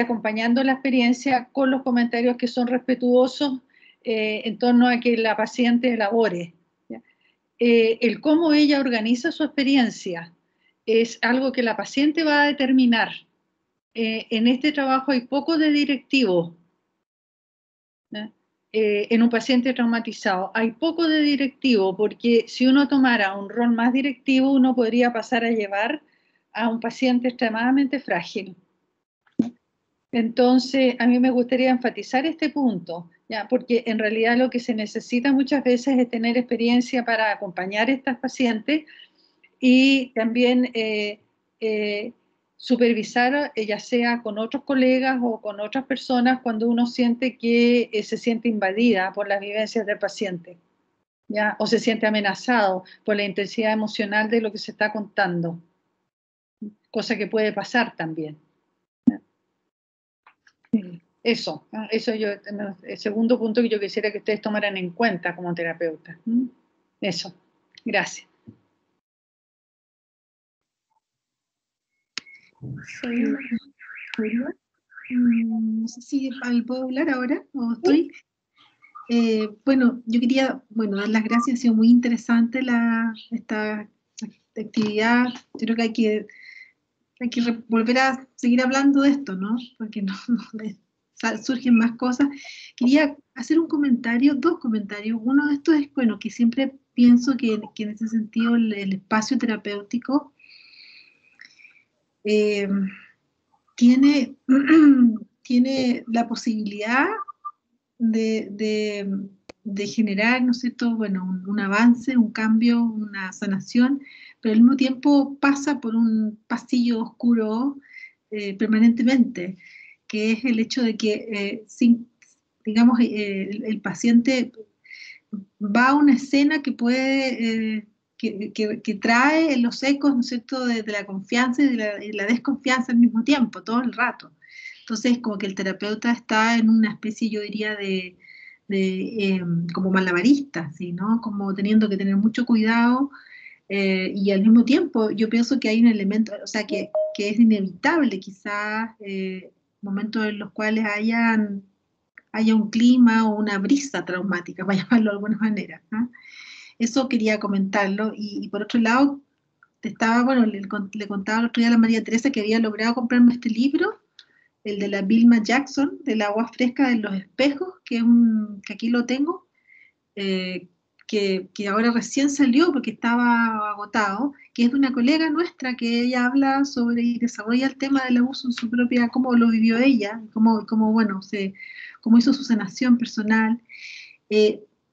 acompañando la experiencia con los comentarios que son respetuosos en torno a que la paciente elabore. El cómo ella organiza su experiencia es algo que la paciente va a determinar. En este trabajo hay poco de directivo. En un paciente traumatizado hay poco de directivo, porque si uno tomara un rol más directivo, uno podría pasar a llevar a un paciente extremadamente frágil. Entonces, a mí me gustaría enfatizar este punto, ¿ya? Porque en realidad lo que se necesita muchas veces es tener experiencia para acompañar a estas pacientes y también supervisar, ya sea con otros colegas o con otras personas, cuando uno siente que se siente invadida por las vivencias del paciente, ¿ya? O se siente amenazado por la intensidad emocional de lo que se está contando, cosa que puede pasar también. Eso yo, el segundo punto que yo quisiera que ustedes tomaran en cuenta como terapeuta. Eso, gracias. No sé si puedo hablar ahora o estoy. Bueno, yo quería dar las gracias, ha sido muy interesante esta actividad. Yo creo que hay que volver a seguir hablando de esto, ¿no? Porque no surgen más cosas. Quería hacer un comentario, dos comentarios. Uno de estos es, bueno, que siempre pienso que en ese sentido el espacio terapéutico tiene la posibilidad de generar, ¿no es cierto?, bueno, un avance, un cambio, una sanación, pero al mismo tiempo pasa por un pasillo oscuro permanentemente, que es el hecho de que, digamos, el paciente va a una escena que puede, que trae los ecos, ¿no es cierto?, de la confianza y de la desconfianza al mismo tiempo, todo el rato. Entonces, como que el terapeuta está en una especie, yo diría, de como malabarista, ¿sí? ¿No? Como teniendo que tener mucho cuidado y al mismo tiempo yo pienso que hay un elemento, o sea, que es inevitable quizás momentos en los cuales haya un clima o una brisa traumática, para llamarlo de alguna manera. ¿No? Eso quería comentarlo. Y por otro lado, le contaba el otro día a la María Teresa que había logrado comprarme este libro, el de la Vilma Jackson, del agua fresca de los espejos, que aquí lo tengo, que ahora recién salió porque estaba agotado, que es de una colega nuestra que ella habla sobre y desarrolla el tema del abuso en su propia, cómo lo vivió ella, cómo hizo su sanación personal.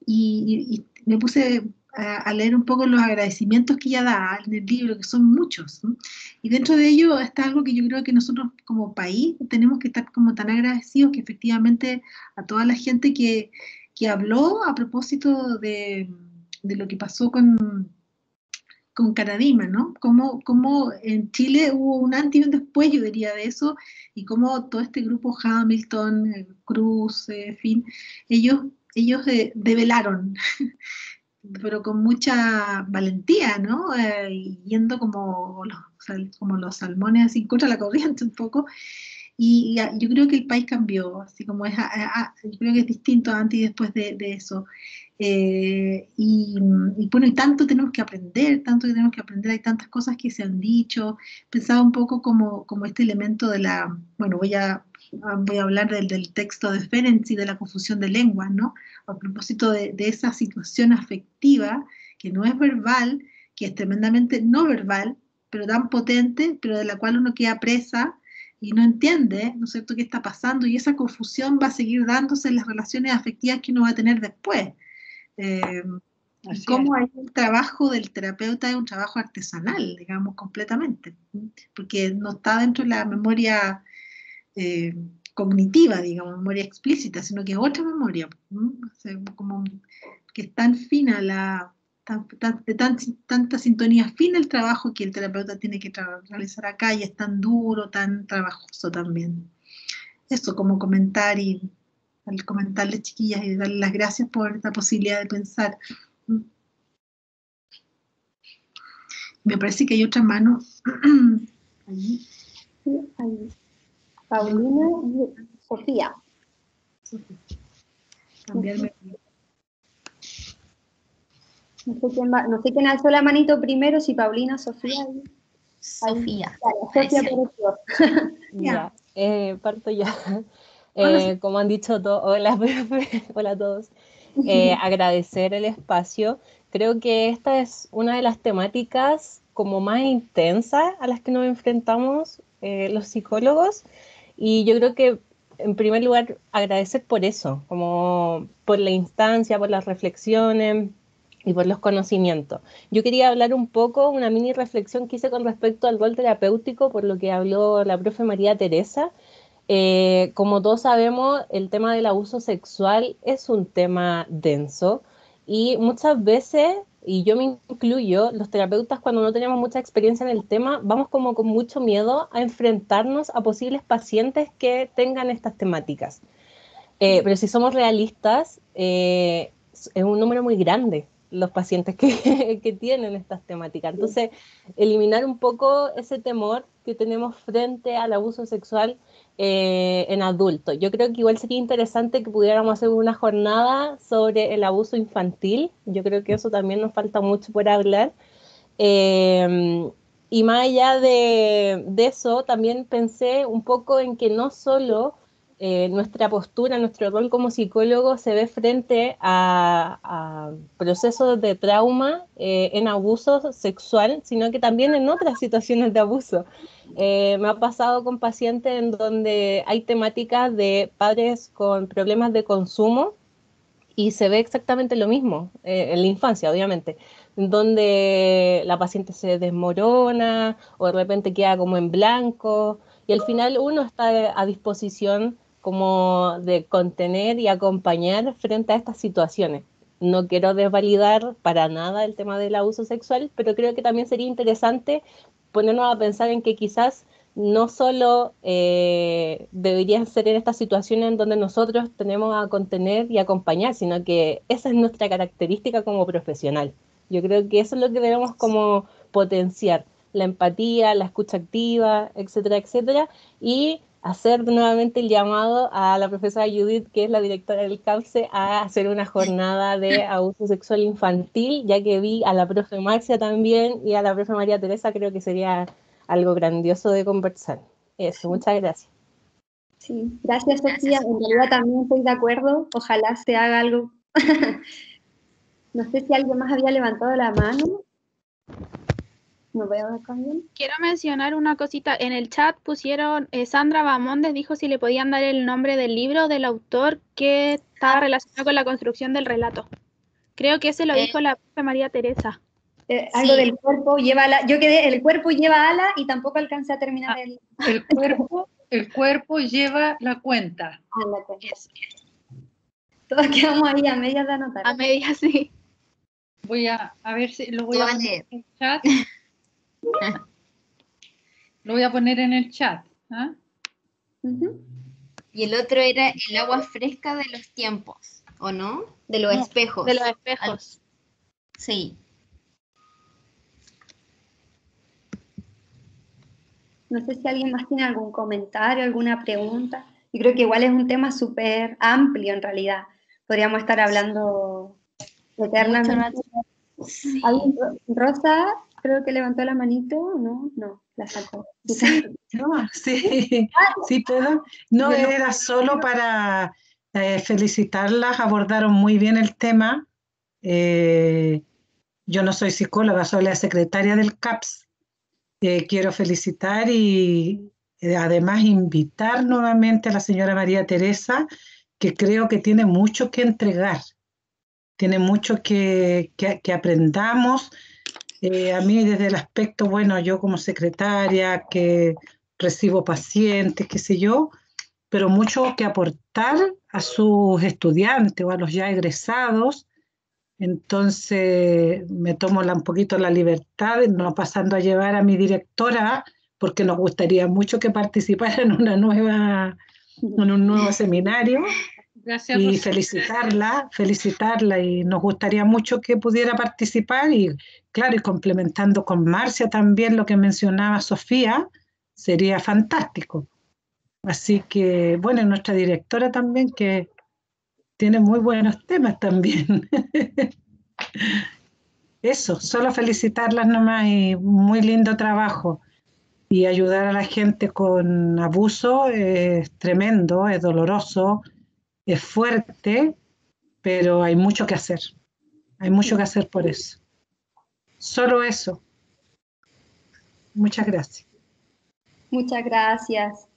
Y me puse a leer un poco los agradecimientos que ella da en el libro, que son muchos, ¿no? Y dentro de ello está algo que yo creo que nosotros como país tenemos que estar como tan agradecidos, que efectivamente a toda la gente que habló a propósito de lo que pasó con Caradima, ¿no? Cómo en Chile hubo un antes y un después, yo diría, de eso, y cómo todo este grupo Hamilton, Cruz, en fin, ellos develaron, pero con mucha valentía, ¿no? Yendo como los salmones así contra la corriente un poco, yo creo que el país cambió, así como es, yo creo que es distinto antes y después de eso. Y bueno, y tanto tenemos que aprender, hay tantas cosas que se han dicho. Pensaba un poco como este elemento de bueno, voy a hablar del texto de Ferenczi, de la confusión de lenguas, ¿no? A propósito de esa situación afectiva que no es verbal, que es tremendamente no verbal, pero tan potente, pero de la cual uno queda presa y no entiende, ¿no es cierto?, qué está pasando, y esa confusión va a seguir dándose en las relaciones afectivas que uno va a tener después. Y cómo ahí el trabajo del terapeuta es un trabajo artesanal, digamos, completamente, porque no está dentro de la memoria cognitiva, digamos, memoria explícita, sino que es otra memoria, o sea, como que es tan fina tanta sintonía fina el trabajo que el terapeuta tiene que realizar acá, y es tan duro, tan trabajoso también. Eso como comentar, y al comentarles, chiquillas, y darles las gracias por esta posibilidad de pensar. Me parece que hay otra mano. Allí. Sí, allí. Paulina y Sofía. Cambiarme. No sé quién alzó la manito primero, si Paulina o Sofía. Sofía. Sofía por Ya, parto ya. Como han dicho todos, hola, profe, hola a todos. Agradecer el espacio. Creo que esta es una de las temáticas como más intensas a las que nos enfrentamos los psicólogos, y yo creo que en primer lugar agradecer por eso, como por la instancia, por las reflexiones y por los conocimientos. Yo quería hablar un poco, una mini reflexión que hice con respecto al rol terapéutico, por lo que habló la profe María Teresa. Como todos sabemos, el tema del abuso sexual es un tema denso, y muchas veces, y yo me incluyo, los terapeutas, cuando no tenemos mucha experiencia en el tema, vamos como con mucho miedo a enfrentarnos a posibles pacientes que tengan estas temáticas. Pero si somos realistas, es un número muy grande los pacientes que tienen estas temáticas. Entonces, eliminar un poco ese temor que tenemos frente al abuso sexual en adultos. Yo creo que igual sería interesante que pudiéramos hacer una jornada sobre el abuso infantil. Yo creo que eso también nos falta mucho por hablar. Y más allá de eso, también pensé un poco en que no solo nuestra postura, nuestro rol como psicólogo se ve frente a procesos de trauma en abuso sexual, sino que también en otras situaciones de abuso. Me ha pasado con pacientes en donde hay temáticas de padres con problemas de consumo, y se ve exactamente lo mismo, en la infancia, obviamente, donde la paciente se desmorona o de repente queda como en blanco, y al final uno está a disposición como de contener y acompañar frente a estas situaciones. No quiero desvalidar para nada el tema del abuso sexual, pero creo que también sería interesante ponernos a pensar en que quizás no solo deberían ser en estas situaciones en donde nosotros tenemos a contener y acompañar, sino que esa es nuestra característica como profesional. Yo creo que eso es lo que debemos como potenciar, la empatía, la escucha activa, etcétera, etcétera, y hacer nuevamente el llamado a la profesora Judith, que es la directora del CAPSE, a hacer una jornada de abuso sexual infantil, ya que vi a la profe Marcia también y a la profe María Teresa. Creo que sería algo grandioso de conversar. Eso, muchas gracias. Sí, gracias, Sofía. En realidad también estoy de acuerdo. Ojalá se haga algo. No sé si alguien más había levantado la mano. No veo acá bien. Quiero mencionar una cosita. En el chat pusieron, Sandra Bamondes dijo si le podían dar el nombre del libro del autor que estaba relacionado con la construcción del relato. Creo que ese lo dijo la profe María Teresa. Algo del cuerpo lleva ala. Yo quedé, el cuerpo lleva ala y tampoco alcancé a terminar el cuerpo lleva la cuenta. La cuenta. Todos quedamos ahí a medias de anotar. A medias, sí. Voy a ver si lo voy a poner en el chat. Lo voy a poner en el chat. ¿Ah? Y el otro era el agua fresca de los tiempos, ¿o no? De los espejos. De los espejos. Sí. No sé si alguien más tiene algún comentario, alguna pregunta. Yo creo que igual es un tema súper amplio en realidad. Podríamos estar hablando eternamente. Sí. Rosa, creo que levantó la manito, ¿no? No, la sacó. Sí, no, sí, sí puedo. No, era solo para felicitarlas, abordaron muy bien el tema. Yo no soy psicóloga, soy la secretaria del CAPS. Quiero felicitar y además invitar nuevamente a la señora María Teresa, que creo que tiene mucho que entregar, tiene mucho que aprendamos. A mí desde el aspecto, bueno, yo como secretaria, que recibo pacientes, qué sé yo, pero mucho que aportar a sus estudiantes o a los ya egresados. Entonces me tomo un poquito la libertad, no pasando a llevar a mi directora, porque nos gustaría mucho que participara en un nuevo seminario. Gracias, Y Rosa. felicitarla, y nos gustaría mucho que pudiera participar y claro, y complementando con Marcia también lo que mencionaba Sofía, sería fantástico. Así que, bueno, y nuestra directora también, que tiene muy buenos temas también. Eso, solo felicitarlas nomás y muy lindo trabajo. Y ayudar a la gente con abuso es tremendo, es doloroso, es fuerte, pero hay mucho que hacer. Hay mucho que hacer por eso. Solo eso. Muchas gracias. Muchas gracias.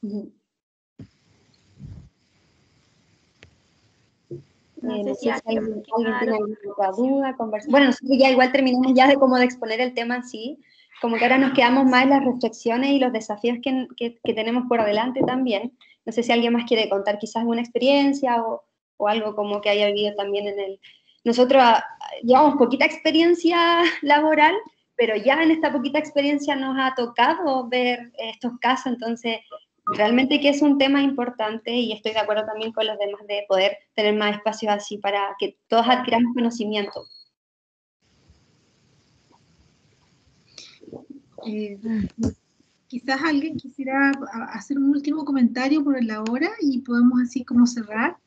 No sé No si sé si alguien alguien quiere tiene dar alguna otra duda, bueno, nosotros ya igual terminamos ya de como de exponer el tema en sí, como que ahora nos quedamos más en las reflexiones y los desafíos que tenemos por delante también. No sé si alguien más quiere contar quizás alguna experiencia o algo como que haya vivido también en el... Nosotros llevamos poquita experiencia laboral, pero ya en esta poquita experiencia nos ha tocado ver estos casos, entonces realmente que es un tema importante y estoy de acuerdo también con los demás de poder tener más espacios así para que todos adquiramos conocimiento. Quizás alguien quisiera hacer un último comentario por la hora y podemos así como cerrar.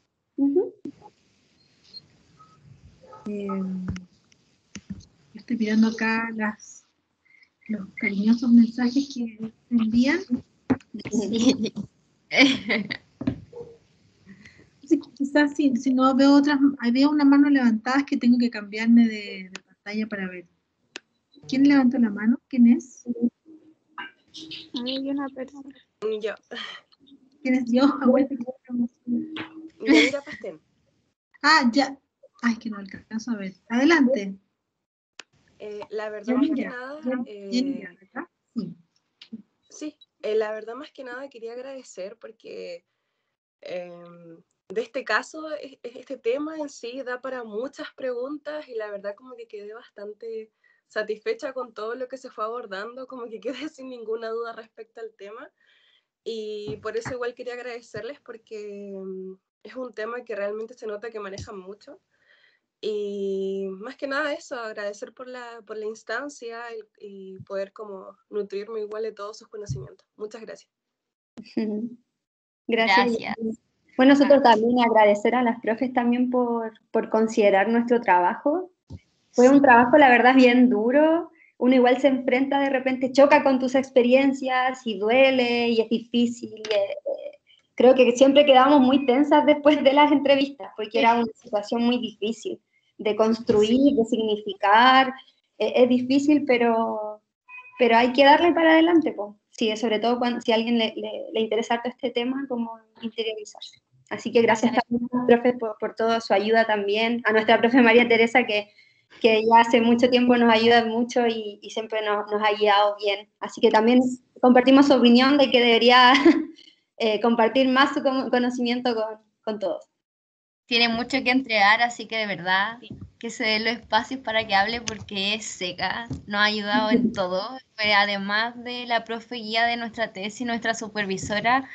Estoy mirando acá los cariñosos mensajes que me envían. Sí. Sí, quizás si no veo otras, veo una mano levantada, es que tengo que cambiarme de pantalla para ver. ¿Quién levantó la mano? ¿Quién es? Hay una persona. Yo. ¿Quién es yo? Yanira Pastén. Ah, ya. Ay, que no alcanzo a ver. Adelante. La verdad más que nada... Yanira, ¿verdad? Sí. Sí, la verdad más que nada quería agradecer porque de este caso, este tema en sí da para muchas preguntas y la verdad como que quedé bastante satisfecha con todo lo que se fue abordando, como que quedé sin ninguna duda respecto al tema y por eso igual quería agradecerles porque es un tema que realmente se nota que manejan mucho y más que nada eso, agradecer por la instancia y poder como nutrirme igual de todos sus conocimientos. Muchas gracias. Gracias. Bueno, nosotros también agradecer a las profes también por considerar nuestro trabajo. Fue un trabajo, la verdad, bien duro. Uno igual se enfrenta, de repente choca con tus experiencias y duele y es difícil. Creo que siempre quedamos muy tensas después de las entrevistas porque era una situación muy difícil de construir, de significar. Es difícil, pero hay que darle para adelante, pues. Sí, sobre todo si a alguien le interesa todo este tema, como interiorizarse. Así que gracias también a los profes por toda su ayuda también, a nuestra profe María Teresa, que ya hace mucho tiempo nos ayuda mucho y siempre nos ha guiado bien. Así que también compartimos su opinión de que debería compartir más su conocimiento con todos. Tiene mucho que entregar, así que de verdad que se den los espacios para que hable porque es seca, nos ha ayudado en todo. Además de la profe guía de nuestra tesis, nuestra supervisora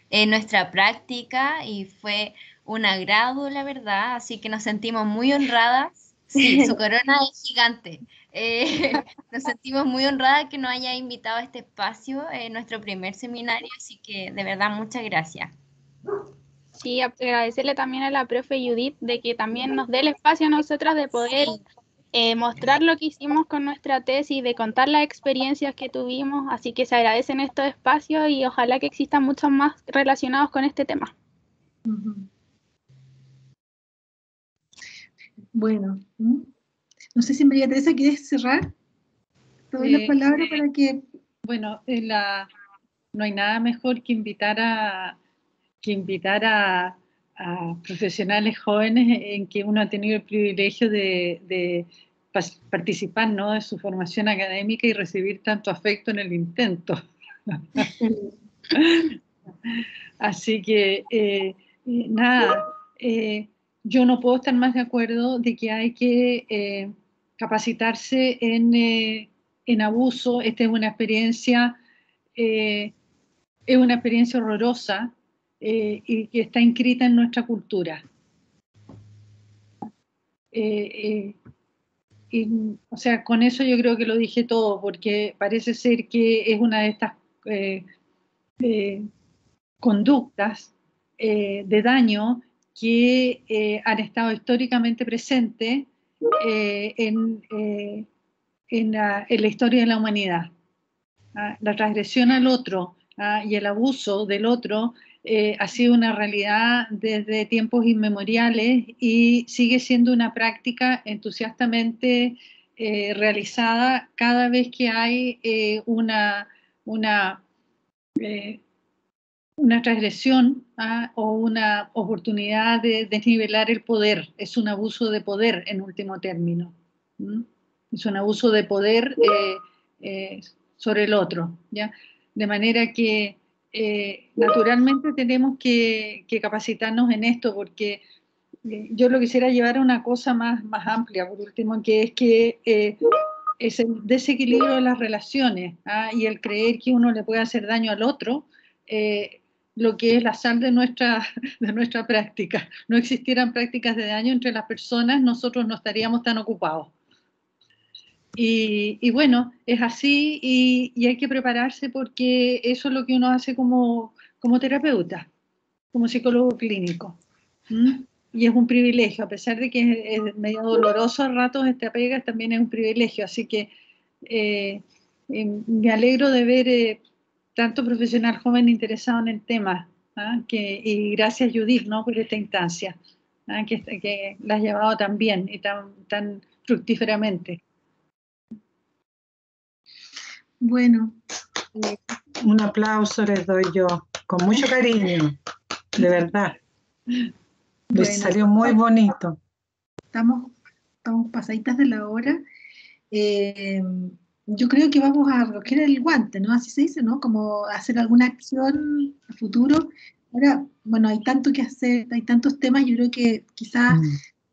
en nuestra práctica y fue un agrado, la verdad, así que nos sentimos muy honradas. Sí, su corona es gigante, Nos sentimos muy honradas que nos haya invitado a este espacio, nuestro primer seminario, así que de verdad muchas gracias. Sí, agradecerle también a la profe Judith de que también nos dé el espacio a nosotras de poder mostrar lo que hicimos con nuestra tesis, de contar las experiencias que tuvimos, así que se agradecen estos espacios y ojalá que existan muchos más relacionados con este tema. Bueno, no sé si María Teresa quieres cerrar. Te doy las palabras para que... Bueno, no hay nada mejor que invitar a profesionales jóvenes en que uno ha tenido el privilegio de participar, ¿no?, de su formación académica y recibir tanto afecto en el intento. Así que, nada, yo no puedo estar más de acuerdo de que hay que capacitarse en abuso. Esta es una experiencia horrorosa y que está inscrita en nuestra cultura. O sea, con eso yo creo que lo dije todo, porque parece ser que es una de estas conductas de daño que han estado históricamente presentes en la historia de la humanidad. La transgresión al otro y el abuso del otro ha sido una realidad desde tiempos inmemoriales y sigue siendo una práctica entusiastamente realizada cada vez que hay una transgresión o una oportunidad de desnivelar el poder. Es un abuso de poder en último término. Es un abuso de poder sobre el otro, ¿ya? De manera que naturalmente tenemos que capacitarnos en esto, porque yo lo quisiera llevar a una cosa más amplia, por último, que es que es el desequilibrio de las relaciones y el creer que uno le puede hacer daño al otro, lo que es la sal de nuestra práctica. No existieran prácticas de daño entre las personas, nosotros no estaríamos tan ocupados. Y bueno, es así y hay que prepararse, porque eso es lo que uno hace como terapeuta, como psicólogo clínico. Y es un privilegio, a pesar de que es medio doloroso a ratos esta pega, también es un privilegio. Así que me alegro de ver tanto profesional joven interesado en el tema, y gracias, Judith, ¿no?, por esta instancia, que la has llevado tan bien y tan fructíferamente. Bueno, un aplauso les doy yo, con mucho cariño, de verdad. Les salió muy bonito. Estamos pasaditas de la hora. Yo creo que vamos a recoger el guante, ¿no? Así se dice, ¿no? Como hacer alguna acción a futuro. Ahora, bueno, hay tanto que hacer, hay tantos temas. Yo creo que quizás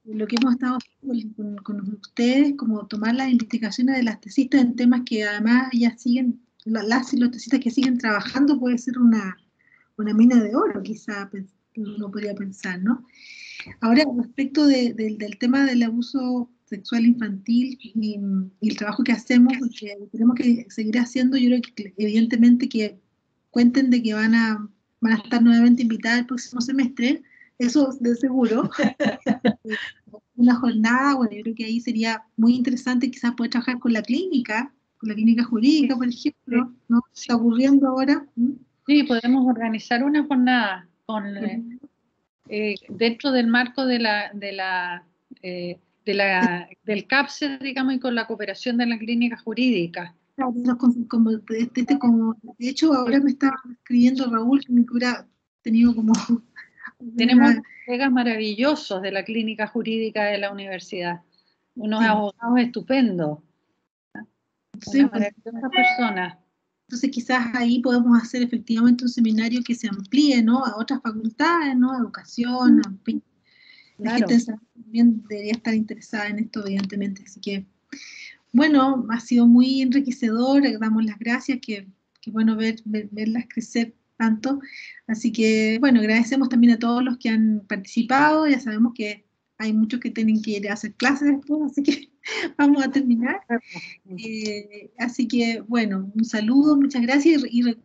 lo que hemos estado haciendo con ustedes, como tomar las investigaciones de las tesistas en temas que además ya siguen, las y los tesistas que siguen trabajando, puede ser una mina de oro, quizás uno podría pensar, ¿no? Ahora, respecto del tema del abuso sexual infantil y el trabajo que hacemos, porque tenemos que seguir haciendo, yo creo que evidentemente que cuenten de que van a estar nuevamente invitadas el próximo semestre, eso de seguro. Una jornada, bueno, yo creo que ahí sería muy interesante quizás poder trabajar con la clínica jurídica, por ejemplo, ¿no? ¿Está ocurriendo ahora? Sí, podemos organizar una jornada dentro del marco del CAPSE, digamos, y con la cooperación de la clínica jurídica. De hecho, ahora me estaba escribiendo Raúl que me hubiera tenido como... Tenemos colegas maravillosos de la clínica jurídica de la universidad, unos abogados estupendos, maravillosas personas. Entonces quizás ahí podemos hacer efectivamente un seminario que se amplíe, ¿no?, a otras facultades, ¿no?, educación, la gente también debería estar interesada en esto, evidentemente. Así que, bueno, ha sido muy enriquecedor, damos las gracias, que bueno verlas crecer tanto. Así que, bueno, agradecemos también a todos los que han participado. Ya sabemos que hay muchos que tienen que ir a hacer clases después, así que vamos a terminar. Así que, bueno, un saludo, muchas gracias y recuerden